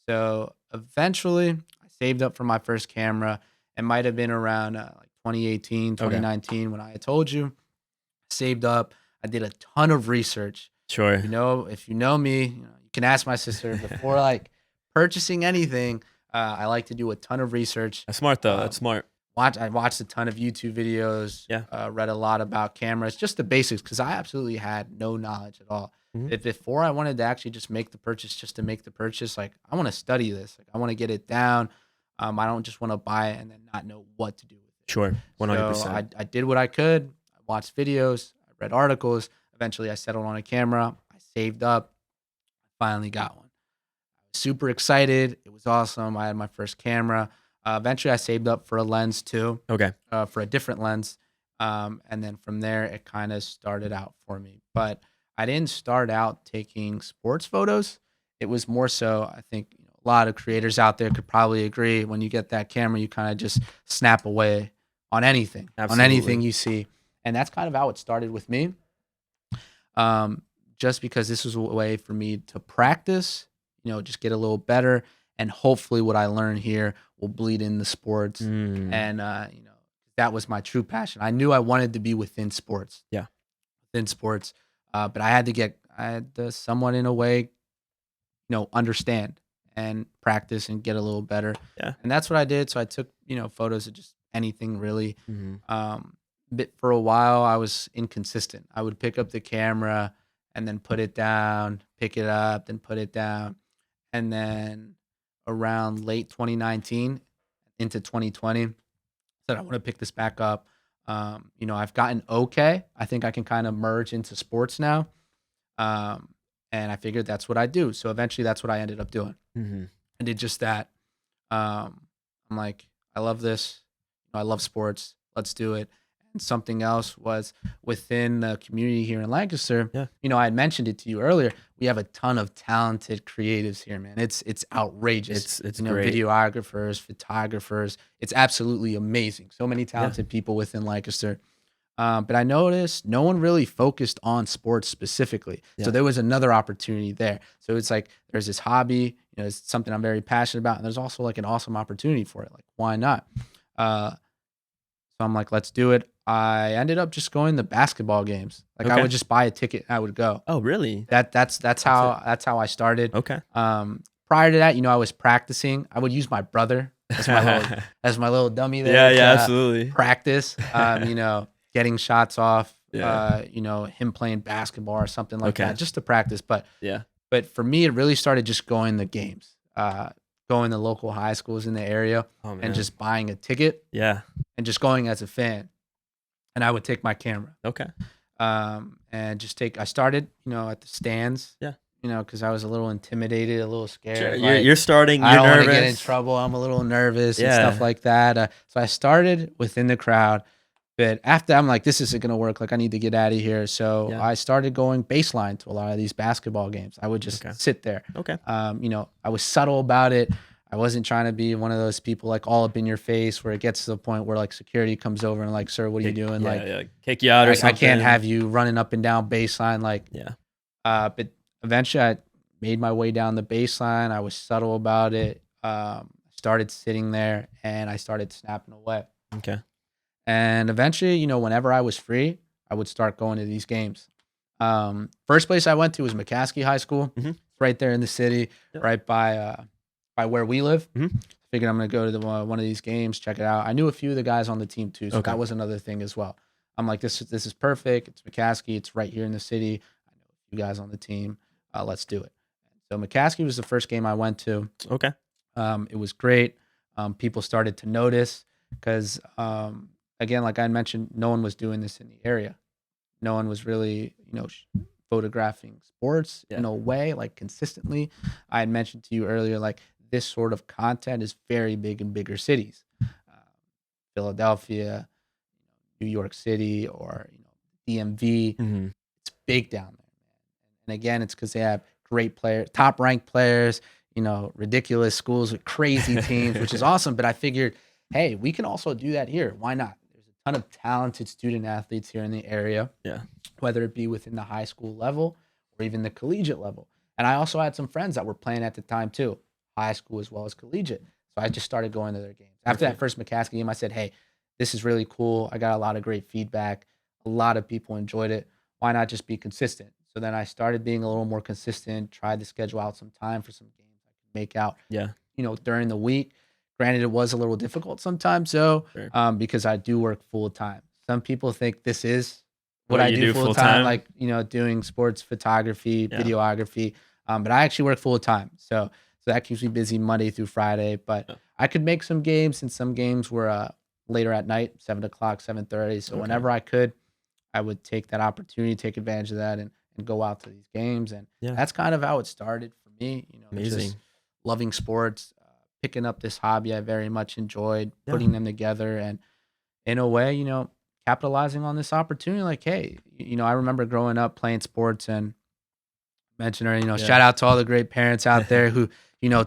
So eventually, I saved up for my first camera. It might have been around like 2018, Okay. 2019 when I had told you. Saved up. I did a ton of research. Sure. If you know me, you can ask my sister before like purchasing anything. I like to do a ton of research. That's smart though. Uh, That's smart. I watched a ton of YouTube videos, Yeah. read a lot about cameras, just the basics, because I absolutely had no knowledge at all. Mhm. If before I wanted to actually just make the purchase, just to make the purchase, like I want to study this, like I want to get it down. I don't just want to buy it and then not know what to do with it. Sure. So 100%. I did what I could. I watched videos, I read articles. Eventually, I settled on a camera. I saved up. Finally got one. Super excited. It was awesome. I had my first camera. Eventually, I saved up for a lens too, Okay. for a different lens. And then from there, it kind of started out for me. But I didn't start out taking sports photos. It was more so, I think, a lot of creators out there could probably agree when you get that camera, you kind of just snap away on anything Absolutely. you see. And that's kind of how it started with me. Um, just because this was a way for me to practice, just get a little better, and hopefully what I learn here will bleed in the sports. Mm. And that was my true passion. I knew I wanted to be Yeah. within sports, but I had to somewhat in a way, understand and practice and get a little better. Yeah. And that's what I did. So I took, photos of just anything really. Hmm. But for a while, I was inconsistent. I would pick up the camera and then put it down, pick it up, then put it down. And then around late 2019 into 2020, said I want to pick this back up. I've gotten okay. I think I can kind of merge into sports now. Um, and I figured that's what I do. So eventually that's what I ended up doing. Hmm. I did just that. I'm like, I love this. I love sports. Let's do it. And something else was within the community here in Lancaster. Yeah. I had mentioned it to you earlier. We have a ton of talented creatives here, man. It's outrageous. It's great. Videographers, photographers. It's absolutely amazing. So many Yeah. talented people within Lancaster. But I noticed no one really focused on sports specifically. So Yeah. there was another opportunity there. So it's like there's this hobby, it's something I'm very passionate about, and there's also like an awesome opportunity for it. Like, why not? Uh, so I'm like, let's do it. I ended up just going to basketball games. Like I Okay. would just buy a ticket, and I would go. Oh, really? That's That's it. how I started. Okay. Prior to that, I was practicing. I would use my brother as my little dummy Yeah. there Yeah. to Absolutely. practice. Getting shots off. Yeah. Him playing basketball or something like Okay. that, just to practice. Yeah. But for me, it really started just going to games, going to local high schools in the area, Oh and man. just buying a ticket Yeah. and just going as a fan. And I would take my camera, Okay. and I started, at the stands, Yeah. because I was a little intimidated, a little scared. Sure. Like, You're starting. I You're don't want to get in nervous. trouble. I'm a little nervous and Yeah. stuff like that. So I started within the crowd, but after I'm like, this isn't gonna work. Like, I need to get out of here. So Yeah. I started going baseline to a lot of these basketball games. I would just Okay. sit there. Okay. I was subtle about it. I wasn't trying to be one of those people like all up in your face where it gets to the point where like security comes over and like, sir, what are you doing? Yeah. Like, Yeah. Kick you out or I something. can't have you running up and down baseline. Like, Yeah. but eventually I made my way down the baseline. I was subtle about it. Started sitting there and I started snapping away. Okay. And eventually, whenever I was free, I would start going to these games. First place I went to was McCaskey High School. Mhm. It's right there in the city, Yep. right by where we live. Mhm. Figured I'm gonna go to one of these games, check it out. I knew a few of the guys on the team too, so Okay. that was another thing as well. I'm like, this is perfect. It's McCaskey. It's right here in the city. I know a few guys on the team. Let's do it. So McCaskey was the first game I went to. Okay. It was great. People started to notice because, again, like I mentioned, no one was doing this in the area. No one was really, photographing sports Yeah. in a way, like consistently. I had mentioned to you earlier, like this sort of content is very big in bigger cities, Philadelphia, New York City, or DMV. Hmm. It's big down there, man. And again, it's because they have great players, top ranked players, ridiculous schools with crazy teams, which is awesome. But I figured, hey, we can also do that here. Why not? There's a ton of talented student athletes here in the area, Yeah. whether it be within the high school level or even the collegiate level. And I also had some friends that were playing at the time too, high school as well as collegiate. So I just started going to their games. After that Okay. first McCaskey game, I said, hey, this is really cool. I got a lot of great feedback. A lot of people enjoyed it. Why not just be consistent? So then I started being a little more consistent, tried to schedule out some time for some games I could make out, Yeah. during the week. Granted, it was a little difficult sometimes, so Sure. because I do work full time. Some people think this is what What I you do do full full-time? time, like doing sports photography, Yeah. videography. But I actually work full time, so that keeps me busy Monday through Friday. But Yeah. I could make some games, and some games were later at night, 7 o'clock, 7:30. So Okay. whenever I could, I would take that opportunity, take advantage of that, and and go out to these games. And Yeah. that's kind of how it started for me, Amazing. just loving sports, picking up this hobby I very much enjoyed, Yeah. putting them together, and in a way, capitalizing on this opportunity. Like, hey, I remember growing up playing sports and mentioned her, Yeah. shout out to all the great parents out there who, you know,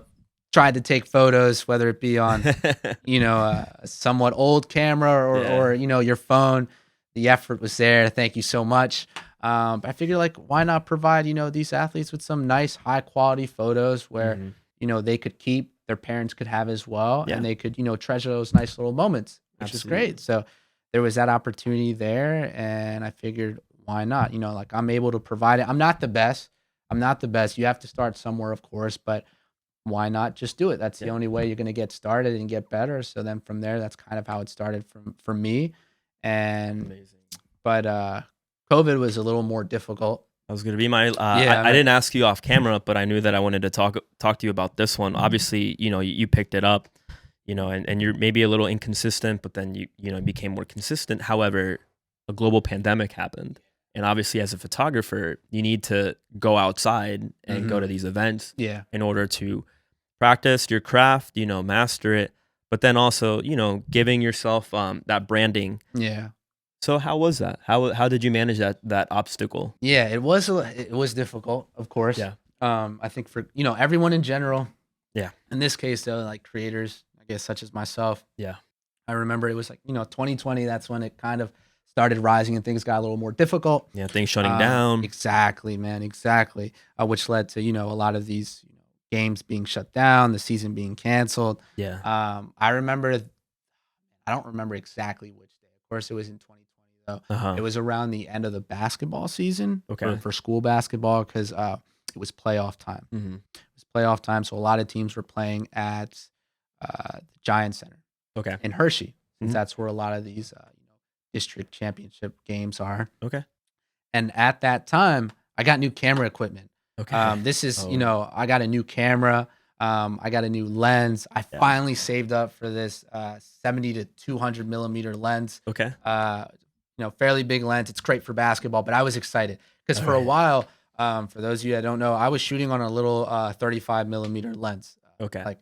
tried to take photos, whether it be on, a somewhat old camera or, Yeah. your phone. The effort was there. Thank you so much. I figured, like, why not provide, these athletes with some nice, high quality photos where, Mhm. they could keep, their parents could have as well, Yeah. and they could, treasure those nice little moments, which is Absolutely. great. So there was that opportunity there, and I figured, why not? Like, I'm able to provide it. I'm not the best. I'm not the best. You have to start somewhere, of course, but why not just do it? That's the Yeah. only way you're going to get started and get better. So then from there, that's kind of how it started for me. And Amazing. but COVID was a little more difficult. That was gonna be my. Yeah, I didn't ask you off camera, but I knew that I wanted to talk to you about this one. Obviously, you picked it up, and you're maybe a little inconsistent, but then you became more consistent. However, a global pandemic happened, and obviously, as a photographer, you need to go outside and go to these events yeah, in order to practice your craft, master it, but then also, giving yourself that branding. yeah, So how was that? How did you manage that obstacle? yeah. It was difficult, of course. Yeah. I think for everyone in general. Yeah. In this case, though, like creators, I guess, such as myself. Yeah. I remember it was like 2020. That's when it kind of started rising and things got a little more difficult. Yeah, things shutting down. Exactly, man, exactly. Which led to a lot of these games being shut down, the season being canceled. Yeah. I remember, I don't remember exactly which day. Of course, it was in 2020 though. Uh-huh. It was around the end of the basketball season Okay. for school basketball because it was playoff time. Mm-hmm. It was playoff time, so a lot of teams were playing at the Giant Center Okay. in Hershey, since Mhm. that's where a lot of these district championship games are. Okay. And at that time, I got new camera equipment. Okay. This is, Oh. I got a new camera. I got a new lens. I Yeah. finally saved up for this 70 to 200 millimeter lens. Okay. Fairly big lens. It's great for basketball, but I was excited because for a Okay. while, for those of you that don't know, I was shooting on a little 35 millimeter lens. Okay. Like,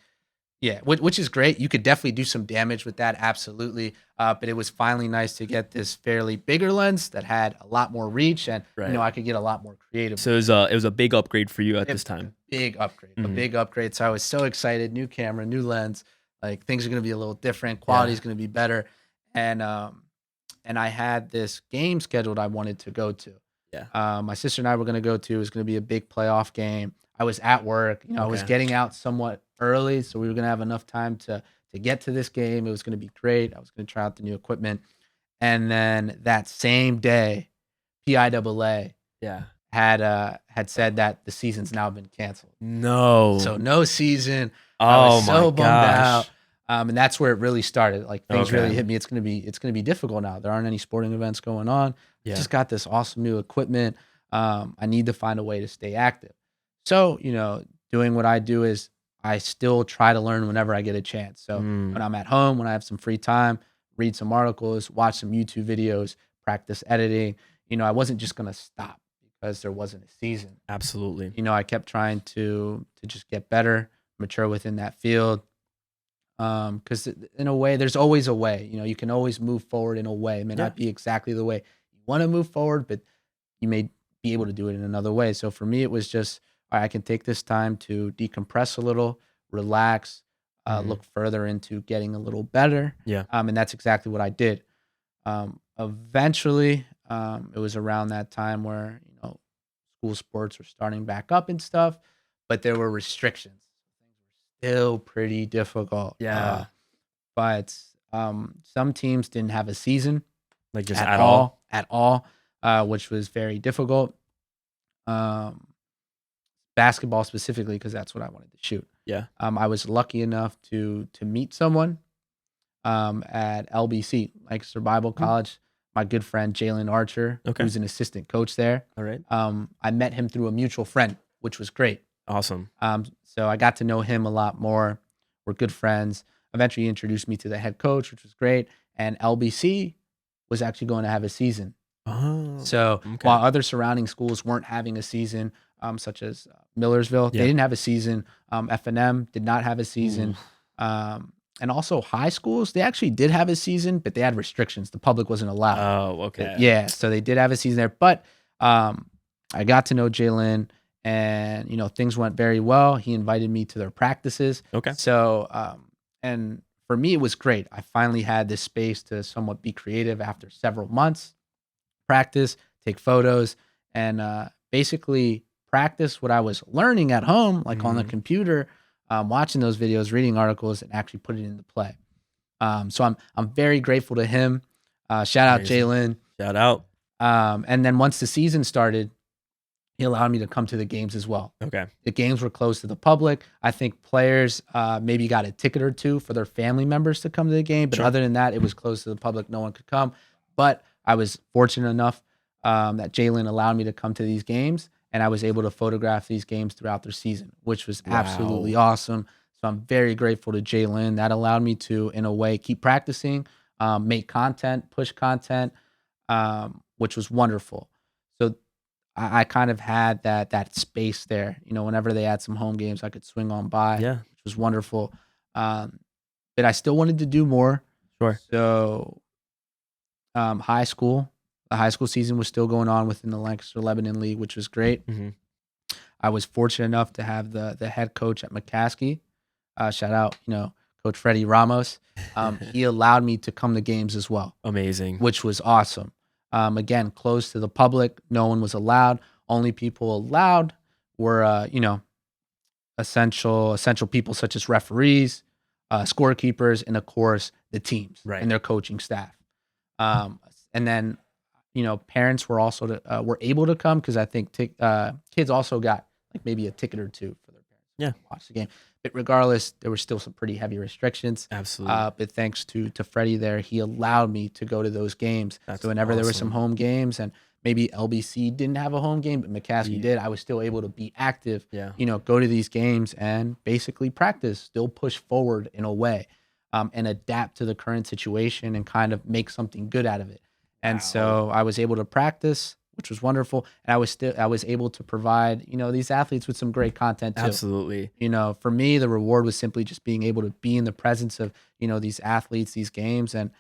yeah, which is great. You could definitely do some damage with that, absolutely. But it was finally nice to get this fairly bigger lens that had a lot more reach, and Right. I could get a lot more creative. So it was a big upgrade for you at this time. Big upgrade, a Mhm. big upgrade. So I was so excited. New camera, new lens. Like, things are gonna be a little different. Quality is gonna be better, and I had this game scheduled I wanted to go to. Yeah. My sister and I were gonna go to. It was gonna be a big playoff game. I was at work. I was Okay. getting out somewhat early, so we were gonna have enough time to get to this game. It was gonna be great. I was gonna try out the new equipment, and then that same day, PIAA Yeah. had said that the season's now been canceled. No. So no season. I Oh was so my bummed gosh. out. And that's where it really started. Like, things really Okay. hit me. It's gonna be difficult now. There aren't any sporting events going on. I Yeah. just got this awesome new equipment. I need to find a way to stay active. So, doing what I do is I still try to learn whenever I get a chance. So when I'm at home, when I have some free time, read some articles, watch some YouTube videos, practice editing. I wasn't just gonna stop because there wasn't a season. Absolutely. I kept trying to just get better, mature within that field. Because in a way, there's always a way. You can always move forward in a way. It may Yeah. not be exactly the way you want to move forward, but you may be able to do it in another way. So for me, it was just, all right, I can take this time to decompress a little, relax, Mhm. look further into getting a little better. Yeah. And that's exactly what I did. Eventually, it was around that time where school sports were starting back up and stuff, but there were restrictions. Things were still pretty difficult. Yeah. But some teams didn't have a season Like, just at at all. which was very difficult. Um, Basketball specifically, because that's what I wanted to shoot. Yeah. I was lucky enough to meet someone at LBC, Lancaster Bible College. My good friend Jalen Archer, Okay. who's an assistant coach there. All right. I met him through a mutual friend, which was great. Awesome. So I got to know him a lot more. We're good friends. Eventually, he introduced me to the head coach, which was great. And LBC was actually going to have a season. Oh, So okay. while other surrounding schools weren't having a season, such as Millersville, they Yeah. didn't have a season. F&M did not have a Ooh. season. And also high schools, they actually did have a season, but they had restrictions. The public wasn't allowed. Oh, okay. Yeah, so they did have a season there. But um, I got to know Jalen, and things went very well. He invited me to their practices. Okay. So and for me, it was great. I finally had this space to somewhat be creative after several months, practice, take photos, and basically practice what I was learning at home, like on the Mhm. computer, watching those videos, reading articles, and actually put it into play. So I'm very grateful to him. Shout out Amazing. Jalen. Shout out. And then once the season started, he allowed me to come to the games as well. Okay. The games were closed to the public. I think players maybe got a ticket or two for their family members to come to the game, but Sure. other than that, it was closed to the public. No one could come. But I was fortunate enough that Jalen allowed me to come to these games, and I was able to photograph these games throughout their season, which was absolutely Wow. awesome. So I'm very grateful to Jalen. That allowed me to, in a way, keep practicing, make content, push content, which was wonderful. So I kind of had that space there. Whenever they had some home games, I could swing on by, Yeah. which was wonderful. Um, but I still wanted to do more. Sure. So high school, the high school season was still going on within the Lancaster Lebanon League, which was great. Mhm. I was fortunate enough to have the head coach at McCaskey. Shout out, Coach Freddie Ramos. He allowed me to come to games as well, Amazing. which was awesome. Again, closed to the public. No one was allowed. Only people allowed were, essential people such as referees, scorekeepers, and of course the teams Right. and their coaching staff. And then, parents were also were able to come because I think kids also got like maybe a ticket or two for their parents to Yeah. come watch the game. But regardless, there were still some pretty heavy restrictions. Absolutely. But thanks to Freddie there, he allowed me to go to those games. So That's whenever there were some awesome. home games and maybe LBC didn't have a home game, but McCaskey Ye did, I was still able to be active, Yeah. go to these games and basically practice, still push forward in a way, and adapt to the current situation and kind of make something good out of it. And Wow. so I was able to practice, which was wonderful, and I was able to provide, these athletes with some great content too. Absolutely. For me, the reward was simply just being able to be in the presence of, these athletes, these games, and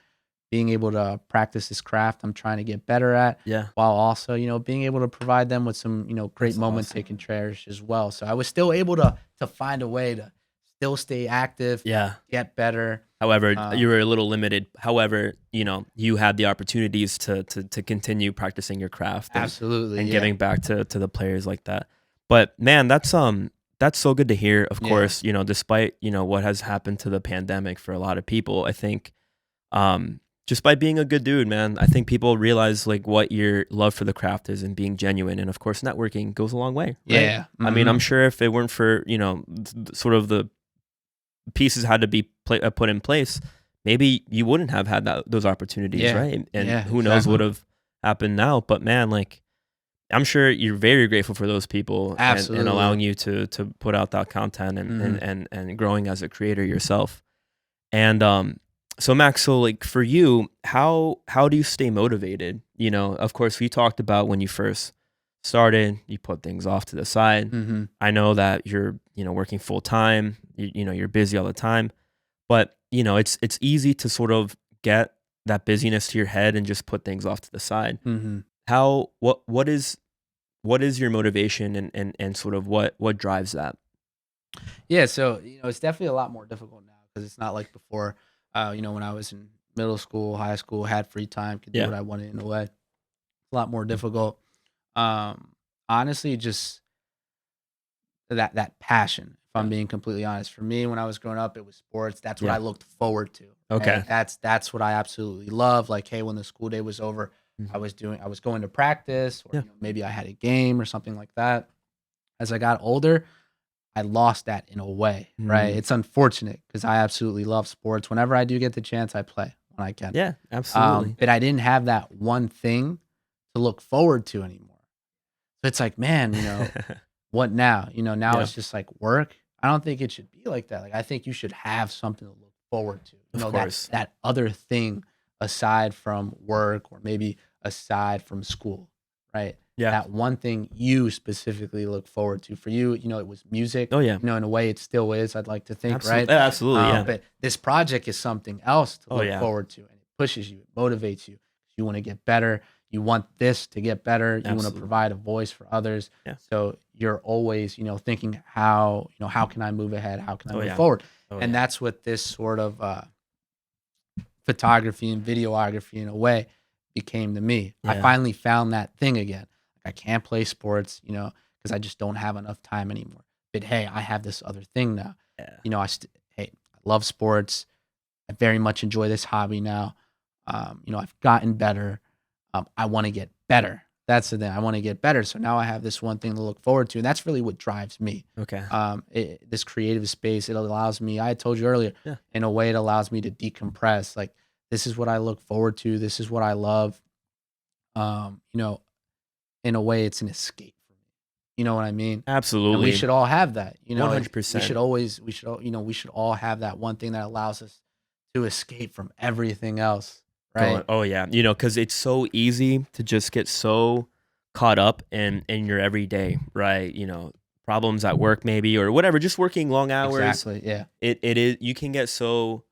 being able to practice this craft I'm trying to get better at, Yeah. while also, being able to provide them with some, great That's moments they awesome. can cherish as well. So I was still able to find a way to still stay active, Yeah. get better. However, you Um, were a little limited. However, you had the opportunities to continue practicing your craft Absolutely, and yeah, giving back to the players like that. But man, that's so good to hear. Of yeah, course, despite, what has happened to the pandemic for a lot of people, I think um just by being a good dude, man, I think people realize like what your love for the craft is and being genuine. And of course, networking goes a long way, right? yeah, I mean, I'm mhm, sure if it weren't for, sort of the pieces had to be put in place, maybe you wouldn't have had those opportunities, yeah, right? And yeah, who knows what exactly, have happened now? But man, like I'm sure you're very grateful for those people and absolutely, allowing you to put out that content and and mhm. and and growing as a creator yourself. And so Max, so like for you, how do you stay motivated? Of course, we talked about when you first started, you put things off to the side. Mhm. I know that you're, working full time, you're busy all the time, but it's easy to sort of get that busyness to your head and just put things off to the side. Mhm. How what is your motivation and sort of what drives that? Yeah, so, it's definitely a lot more difficult now because it's not like before, when I was in middle school, high school, had free time, could do Yeah. what I wanted in a way. It's a lot more difficult. Um, Honestly, just that passion, if I'm Yeah. being completely honest. For me, when I was growing up, it was sports. That's what Yeah. I looked forward to, Okay. right? That's what I absolutely love. Like, hey, when the school day was over, Mhm. I was going to practice, or Yeah. maybe I had a game or something like that. As I got older, I lost that in a way, right? Mm. It's unfortunate because I absolutely love sports. Whenever I do get the chance, I play when I can. Yeah, absolutely. But I didn't have that one thing to look forward to anymore. So it's like, man, what now? Now Yeah, it's just like work. I don't think it should be like that. Like I think you should have something to look forward to. of That course. that other thing aside from work or maybe aside from school, right? Yeah. That one thing you specifically look forward to. For you, it was music. Oh yeah. In a way, it still is. I'd like to think, right? Absolutely. Absolutely. Yeah. But this project is something else to Oh look yeah. forward to, and it pushes you, it motivates you. You want to get better. You want this to get better. You want to Absolutely. provide a voice for others. Yeah. So you're always, thinking how can I move ahead? How can I Oh move yeah. forward? Oh And yeah. that's what this sort of photography and videography in a way became to me. I Yeah. finally found that thing again. I can't play sports, because I just don't have enough time anymore. But hey, I have this other thing now. Yeah. Hey, I love sports. I very much enjoy this hobby now. I've gotten better. I want to get better. That's the thing. I want to get better. So now I have this one thing to look forward to, and that's really what drives me. Okay. This creative space, it allows me. I told you earlier, Yeah. in a way, it allows me to decompress. Like, this is what I look forward to. This is what I love. Um, you know, in a way, it's an escape for me. You know what I mean? And we Absolutely. should all have that. One hundred We should percent. always, we should all have that one thing that allows us to escape from everything else, Going. right? Oh yeah. Because it's so easy to just get so caught up in your everyday, right? Problems at work maybe or whatever. Just working long hours. Exactly. Yeah. It is. You can get so.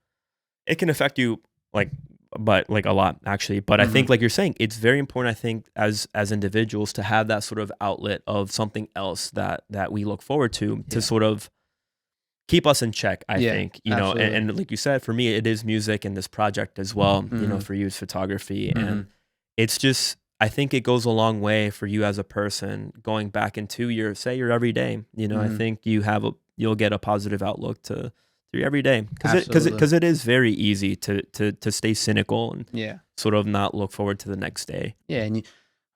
It can affect you like, but like a lot actually. But I Hmm. think like you're saying, it's very important. I think as individuals to have that sort of outlet of something else that we look forward to Yeah. sort of keep us in check, I Yeah. think, Absolutely. and like you said, for me, it is music and this project as well, Hmm. for you, it's photography. And Hmm. it's just, I think it goes a long way for you as a person going back into say your everyday, I Hmm. think you'll get a positive outlook to your everyday Absolutely. because it is very easy to stay cynical and Yeah. sort of not look forward to the next day. Yeah. And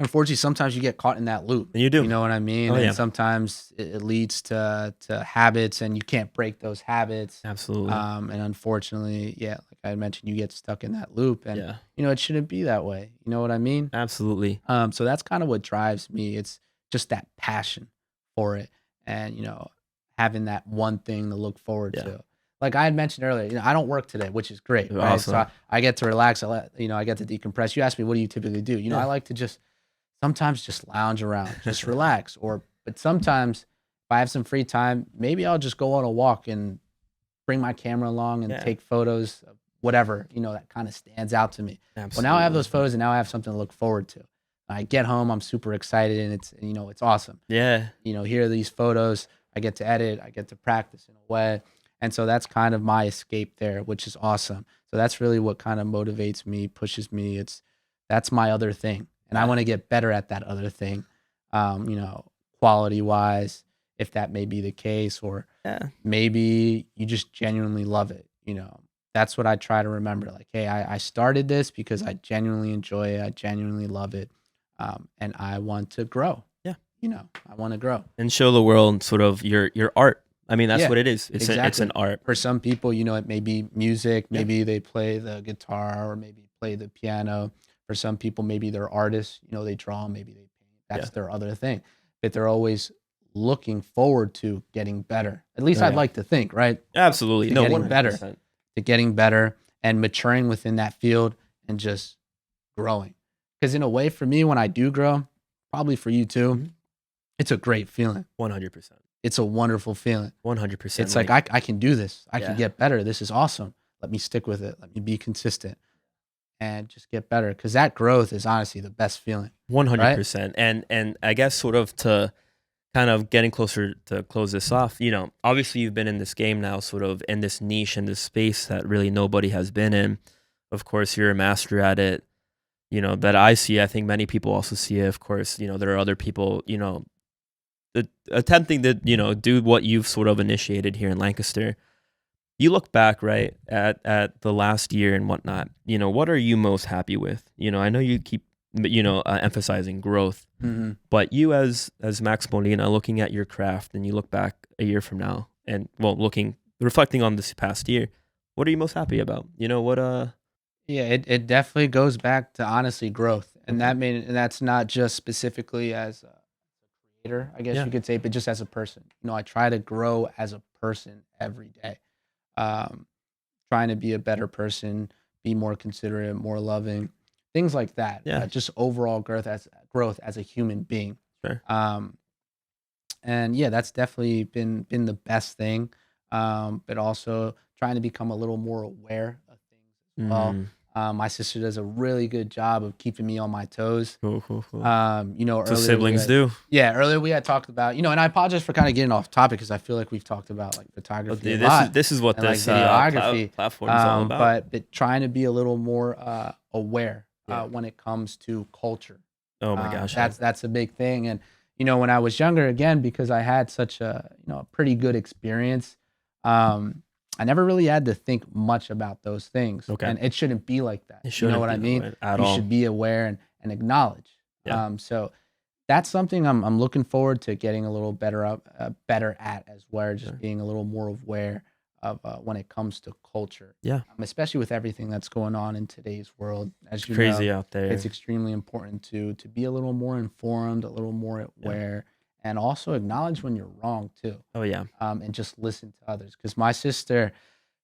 unfortunately, sometimes you get caught in that loop. And you do. You know what I mean? Oh And yeah, sometimes it leads to habits, and you can't break those habits. absolutely. And unfortunately, yeah, like I mentioned, you get stuck in that loop, and Yeah, it shouldn't be that way. You know what I mean? absolutely. So that's kind of what drives me. It's just that passion for it, and having that one thing to look forward Yeah, to. Like I had mentioned earlier, I don't work today, which is great, right? So awesome. I get to relax. I get to decompress. You ask me, what do you typically do? I Yeah, like to just sometimes just lounge around, just relax, but sometimes if I have some free time, maybe I'll just go on a walk and bring my camera along and yeah, take photos of whatever, that kind of stands out to me. Well, now I have absolutely. those photos, and now I have something to look forward to. I get home, I'm super excited, and it's awesome. Yeah. Here are these photos. I get to edit, I get to practice in a way. And so that's kind of my escape there, which is awesome. So that's really what kind of motivates me, pushes me. That's my other thing. And I Yeah. want to get better at that other thing. Quality wise, if that may be the case, or Yeah. maybe you just genuinely love it. That's what I try to remember. Like, hey, I started this because I genuinely enjoy it. I genuinely love it. And I want to grow. Yeah. I want to grow. And show the world sort of your art. I mean, that's Yeah, what it is. It's an exactly. art. For some people, it may be music. Yeah. Maybe they play the guitar or maybe play the piano. For some people, maybe they're artists. They draw, maybe they paint. Yeah. That's their other thing. But they're always looking forward to getting better. At least Oh I'd yeah. like to think, right? Absolutely. To No, getting better, 100%. and maturing within that field and just growing. Because in a way, for me, when I do grow, probably for you too, Mhm. it's a great feeling. 100%. It's a wonderful feeling. 100%. It's like Like, I can do this. I can yeah. get better. This is awesome. Let me stick with it. Let me be consistent and just get better. Because that growth is honestly the best feeling, right? 100%. And I guess sort of to kind of getting closer to close this off, obviously you've been in this game now, sort of in this niche, in this space that really nobody has been in. Of course, you're a master at it, that I see. I think many people also see it. Of course, there are other people, attempting to, do what you've sort of initiated here in Lancaster. You look back, right, at the last year and whatnot. What are you most happy with? I know you keep, emphasizing growth, Hmm. but you as Max Molina, looking at your craft, and you look back a year from now, and well, reflecting on this past year, what are you most happy about? What Yeah, it definitely goes back to honestly growth, and Okay. and that's not just specifically as a creator, I guess Yeah. you could say, but just as a person. I try to grow as a person every day. Um, Trying to be a better person, be more considerate, more loving, things like that. Yeah. Just overall growth as a human being. Sure. Um, and yeah, that's definitely been the best thing. But also trying to become a little more aware of things as well. Mm, My sister does a really good job of keeping me on my toes. cool, cool, cool. So Earlier siblings do. earlier we had talked about, and I apologize for kind of getting off topic because I feel like we've talked about like Oh, photography a dude, lot this is what and like this videography. platform is all about. But trying to be a little more aware Yeah. when it comes to culture. Oh my gosh. Yeah. That's a big thing. And when I was younger, again, because I had such a pretty good experience, I never really had to think much about those things. Okay. And it shouldn't be like that. It You know shouldn't what be I that mean? way at You all. should be aware and acknowledge. Yeah. So that's something I'm looking forward to getting a little better at as well. Just Sure. being a little more aware of when it comes to culture. Yeah. Especially with everything that's going on in today's world. As It's you crazy know, out there. it's extremely important to be a little more informed, a little more aware, and also acknowledge when you're wrong too. Oh yeah. And just listen to others. Because my sister,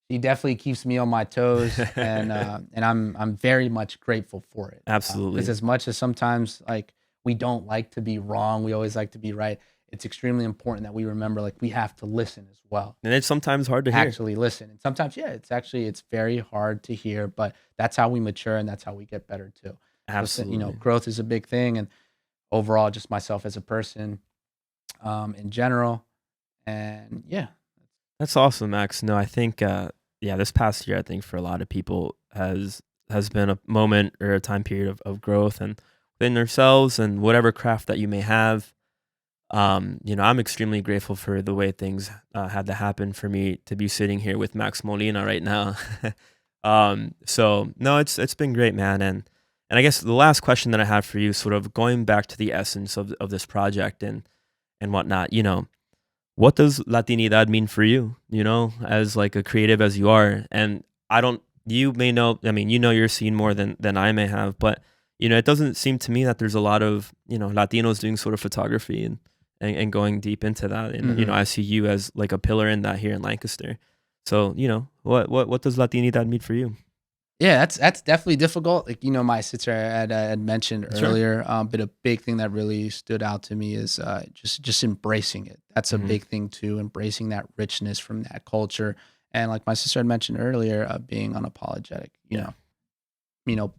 she definitely keeps me on my toes, and I'm very much grateful for it. Absolutely. Because as much as sometimes like we don't like to be wrong, we always like to be right. It's extremely important that we remember like we have to listen as well. And it's sometimes hard to hear. Actually listen, and sometimes it's very hard to hear, but that's how we mature and that's how we get better too. So, Absolutely. growth is a big thing, and overall, just myself as a person, in general, and yeah. That's awesome, Max. No, I think this past year I think for a lot of people has been a moment or a time period of growth and within themselves and whatever craft that you may have. I'm extremely grateful for the way things had to happen for me to be sitting here with Max Molina right now. So no, it's been great, man. And I guess the last question that I have for you, sort of going back to the essence of this project and whatnot, what does Latinidad mean for you, as like a creative as you are? And you may know, I mean, you're seeing more than I may have, but it doesn't seem to me that there's a lot of, Latinos doing sort of photography and going deep into that. And, I see you as like a pillar in that here in Lancaster. So, what does Latinidad mean for you? Yeah, that's definitely difficult. Like, my sister had mentioned Sure. earlier, but a big thing that really stood out to me is just embracing it. That's a big thing too, embracing that richness from that culture. And like my sister had mentioned earlier, being unapologetic.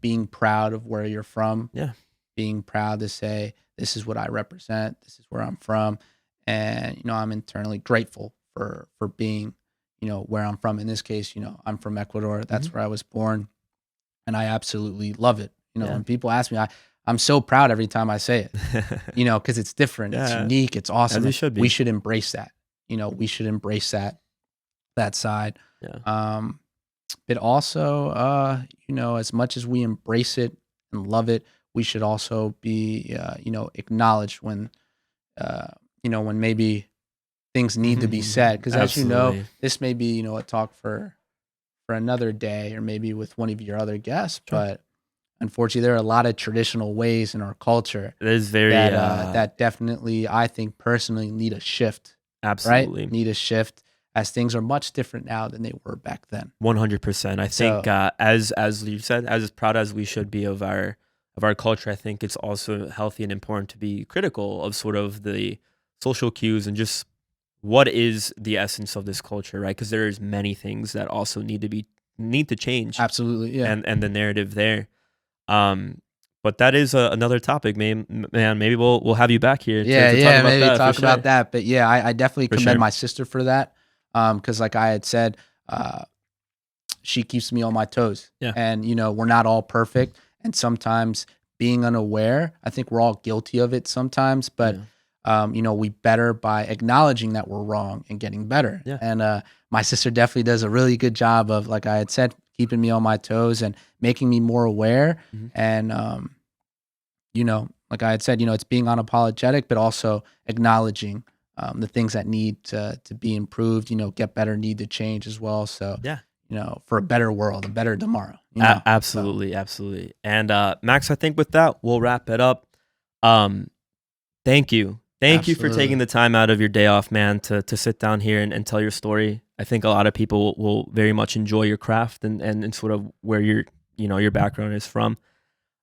Being proud of where you're from. Yeah. Being proud to say this is what I represent. This is where I'm from, and I'm internally grateful for being where I'm from. In this case, I'm from Ecuador. That's where I was born, and I absolutely love it. When people ask me, I'm so proud every time I say it. Because it's different, it's unique, it's awesome. As it should be. We should embrace that. We should embrace that side. Yeah. But also, as much as we embrace it and love it, we should also be, acknowledged when, when maybe things need to be said. Because as you know, Absolutely. this may be, a talk for another day or maybe with one of your other guests. Sure. But unfortunately, there are a lot of traditional ways in our culture It is very that definitely, I think personally, need a shift. absolutely Right? Need a shift, as things are much different now than they were back then. 100%. I think as you said, as proud as we should be of our culture, I think it's also healthy and important to be critical of sort of the social cues and just what is the essence of this culture, right? Because there's many things that also need to change. Absolutely, yeah. And the narrative there. But that is another topic, man. Maybe we'll have you back here. To talk about maybe that, talk for sure. about that. But yeah, I definitely For commend sure. my sister for that. Because like I had said, she keeps me on my toes. Yeah. And we're not all perfect, and sometimes being unaware, I think we're all guilty of it sometimes. But we better by acknowledging that we're wrong and getting better. Yeah. And my sister definitely does a really good job of, like I had said, keeping me on my toes and making me more aware. And like I had said, it's being unapologetic, but also acknowledging the things that need to be improved, get better, need to change as well. So, for a better world, a better tomorrow. Absolutely. Absolutely. And Max, I think with that, we'll wrap it up. Thank you. Thank you for taking the time out of your day off, man, to sit down here and tell your story. I think a lot of people will very much enjoy your craft and sort of where your background is from.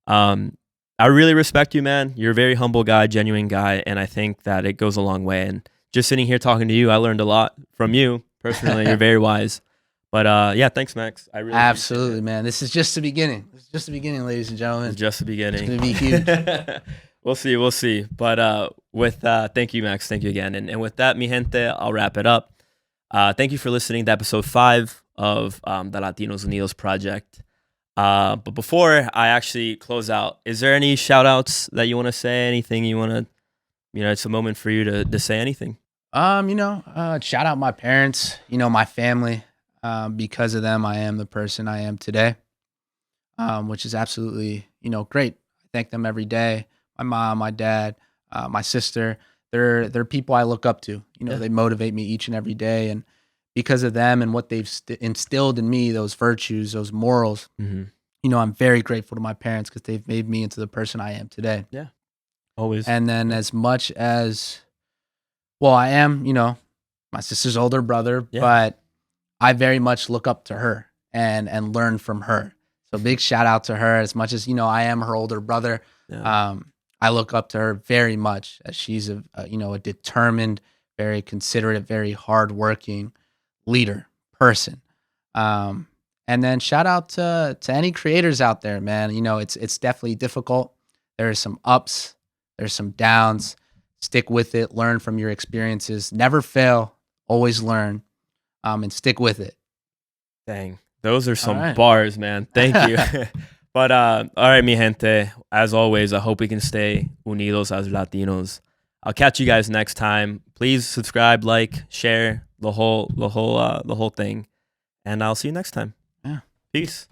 I really respect you, man. You're a very humble guy, genuine guy, and I think that it goes a long way. And just sitting here talking to you, I learned a lot from you personally. You're very wise. But yeah, thanks, Max. I really Absolutely, man. This is just the beginning. This is just the beginning, ladies and gentlemen. It's just the beginning. It's gonna be huge. We'll see. But thank you, Max. Thank you again. And with that, mi gente, I'll wrap it up. Thank you for listening to episode 5 of the Latinos Unidos project. But before I actually close out, is there any shout outs that you want to say? Anything you want to, it's a moment for you to say anything. Shout out my parents, my family. Because of them, I am the person I am today, which is absolutely, great. I thank them every day. My mom, my dad, my sister, they're people I look up to. They motivate me each and every day. And because of them and what they've instilled in me, those virtues, those morals, I'm very grateful to my parents because they've made me into the person I am today. Yeah, always. And then as much as, well, I am, my sister's older brother, but I very much look up to her and learn from her. So big shout out to her. As much as, I am her older brother. Yeah. I look up to her very much as she's a determined, very considerate, very hardworking leader person. And then shout out to any creators out there, man. It's definitely difficult. There's some ups, there's some downs. Stick with it. Learn from your experiences. Never fail. Always learn. And stick with it. Dang, those are some bars, man. Thank you. But all right, mi gente. As always, I hope we can stay unidos as Latinos. I'll catch you guys next time. Please subscribe, like, share the whole thing, and I'll see you next time. Yeah. Peace.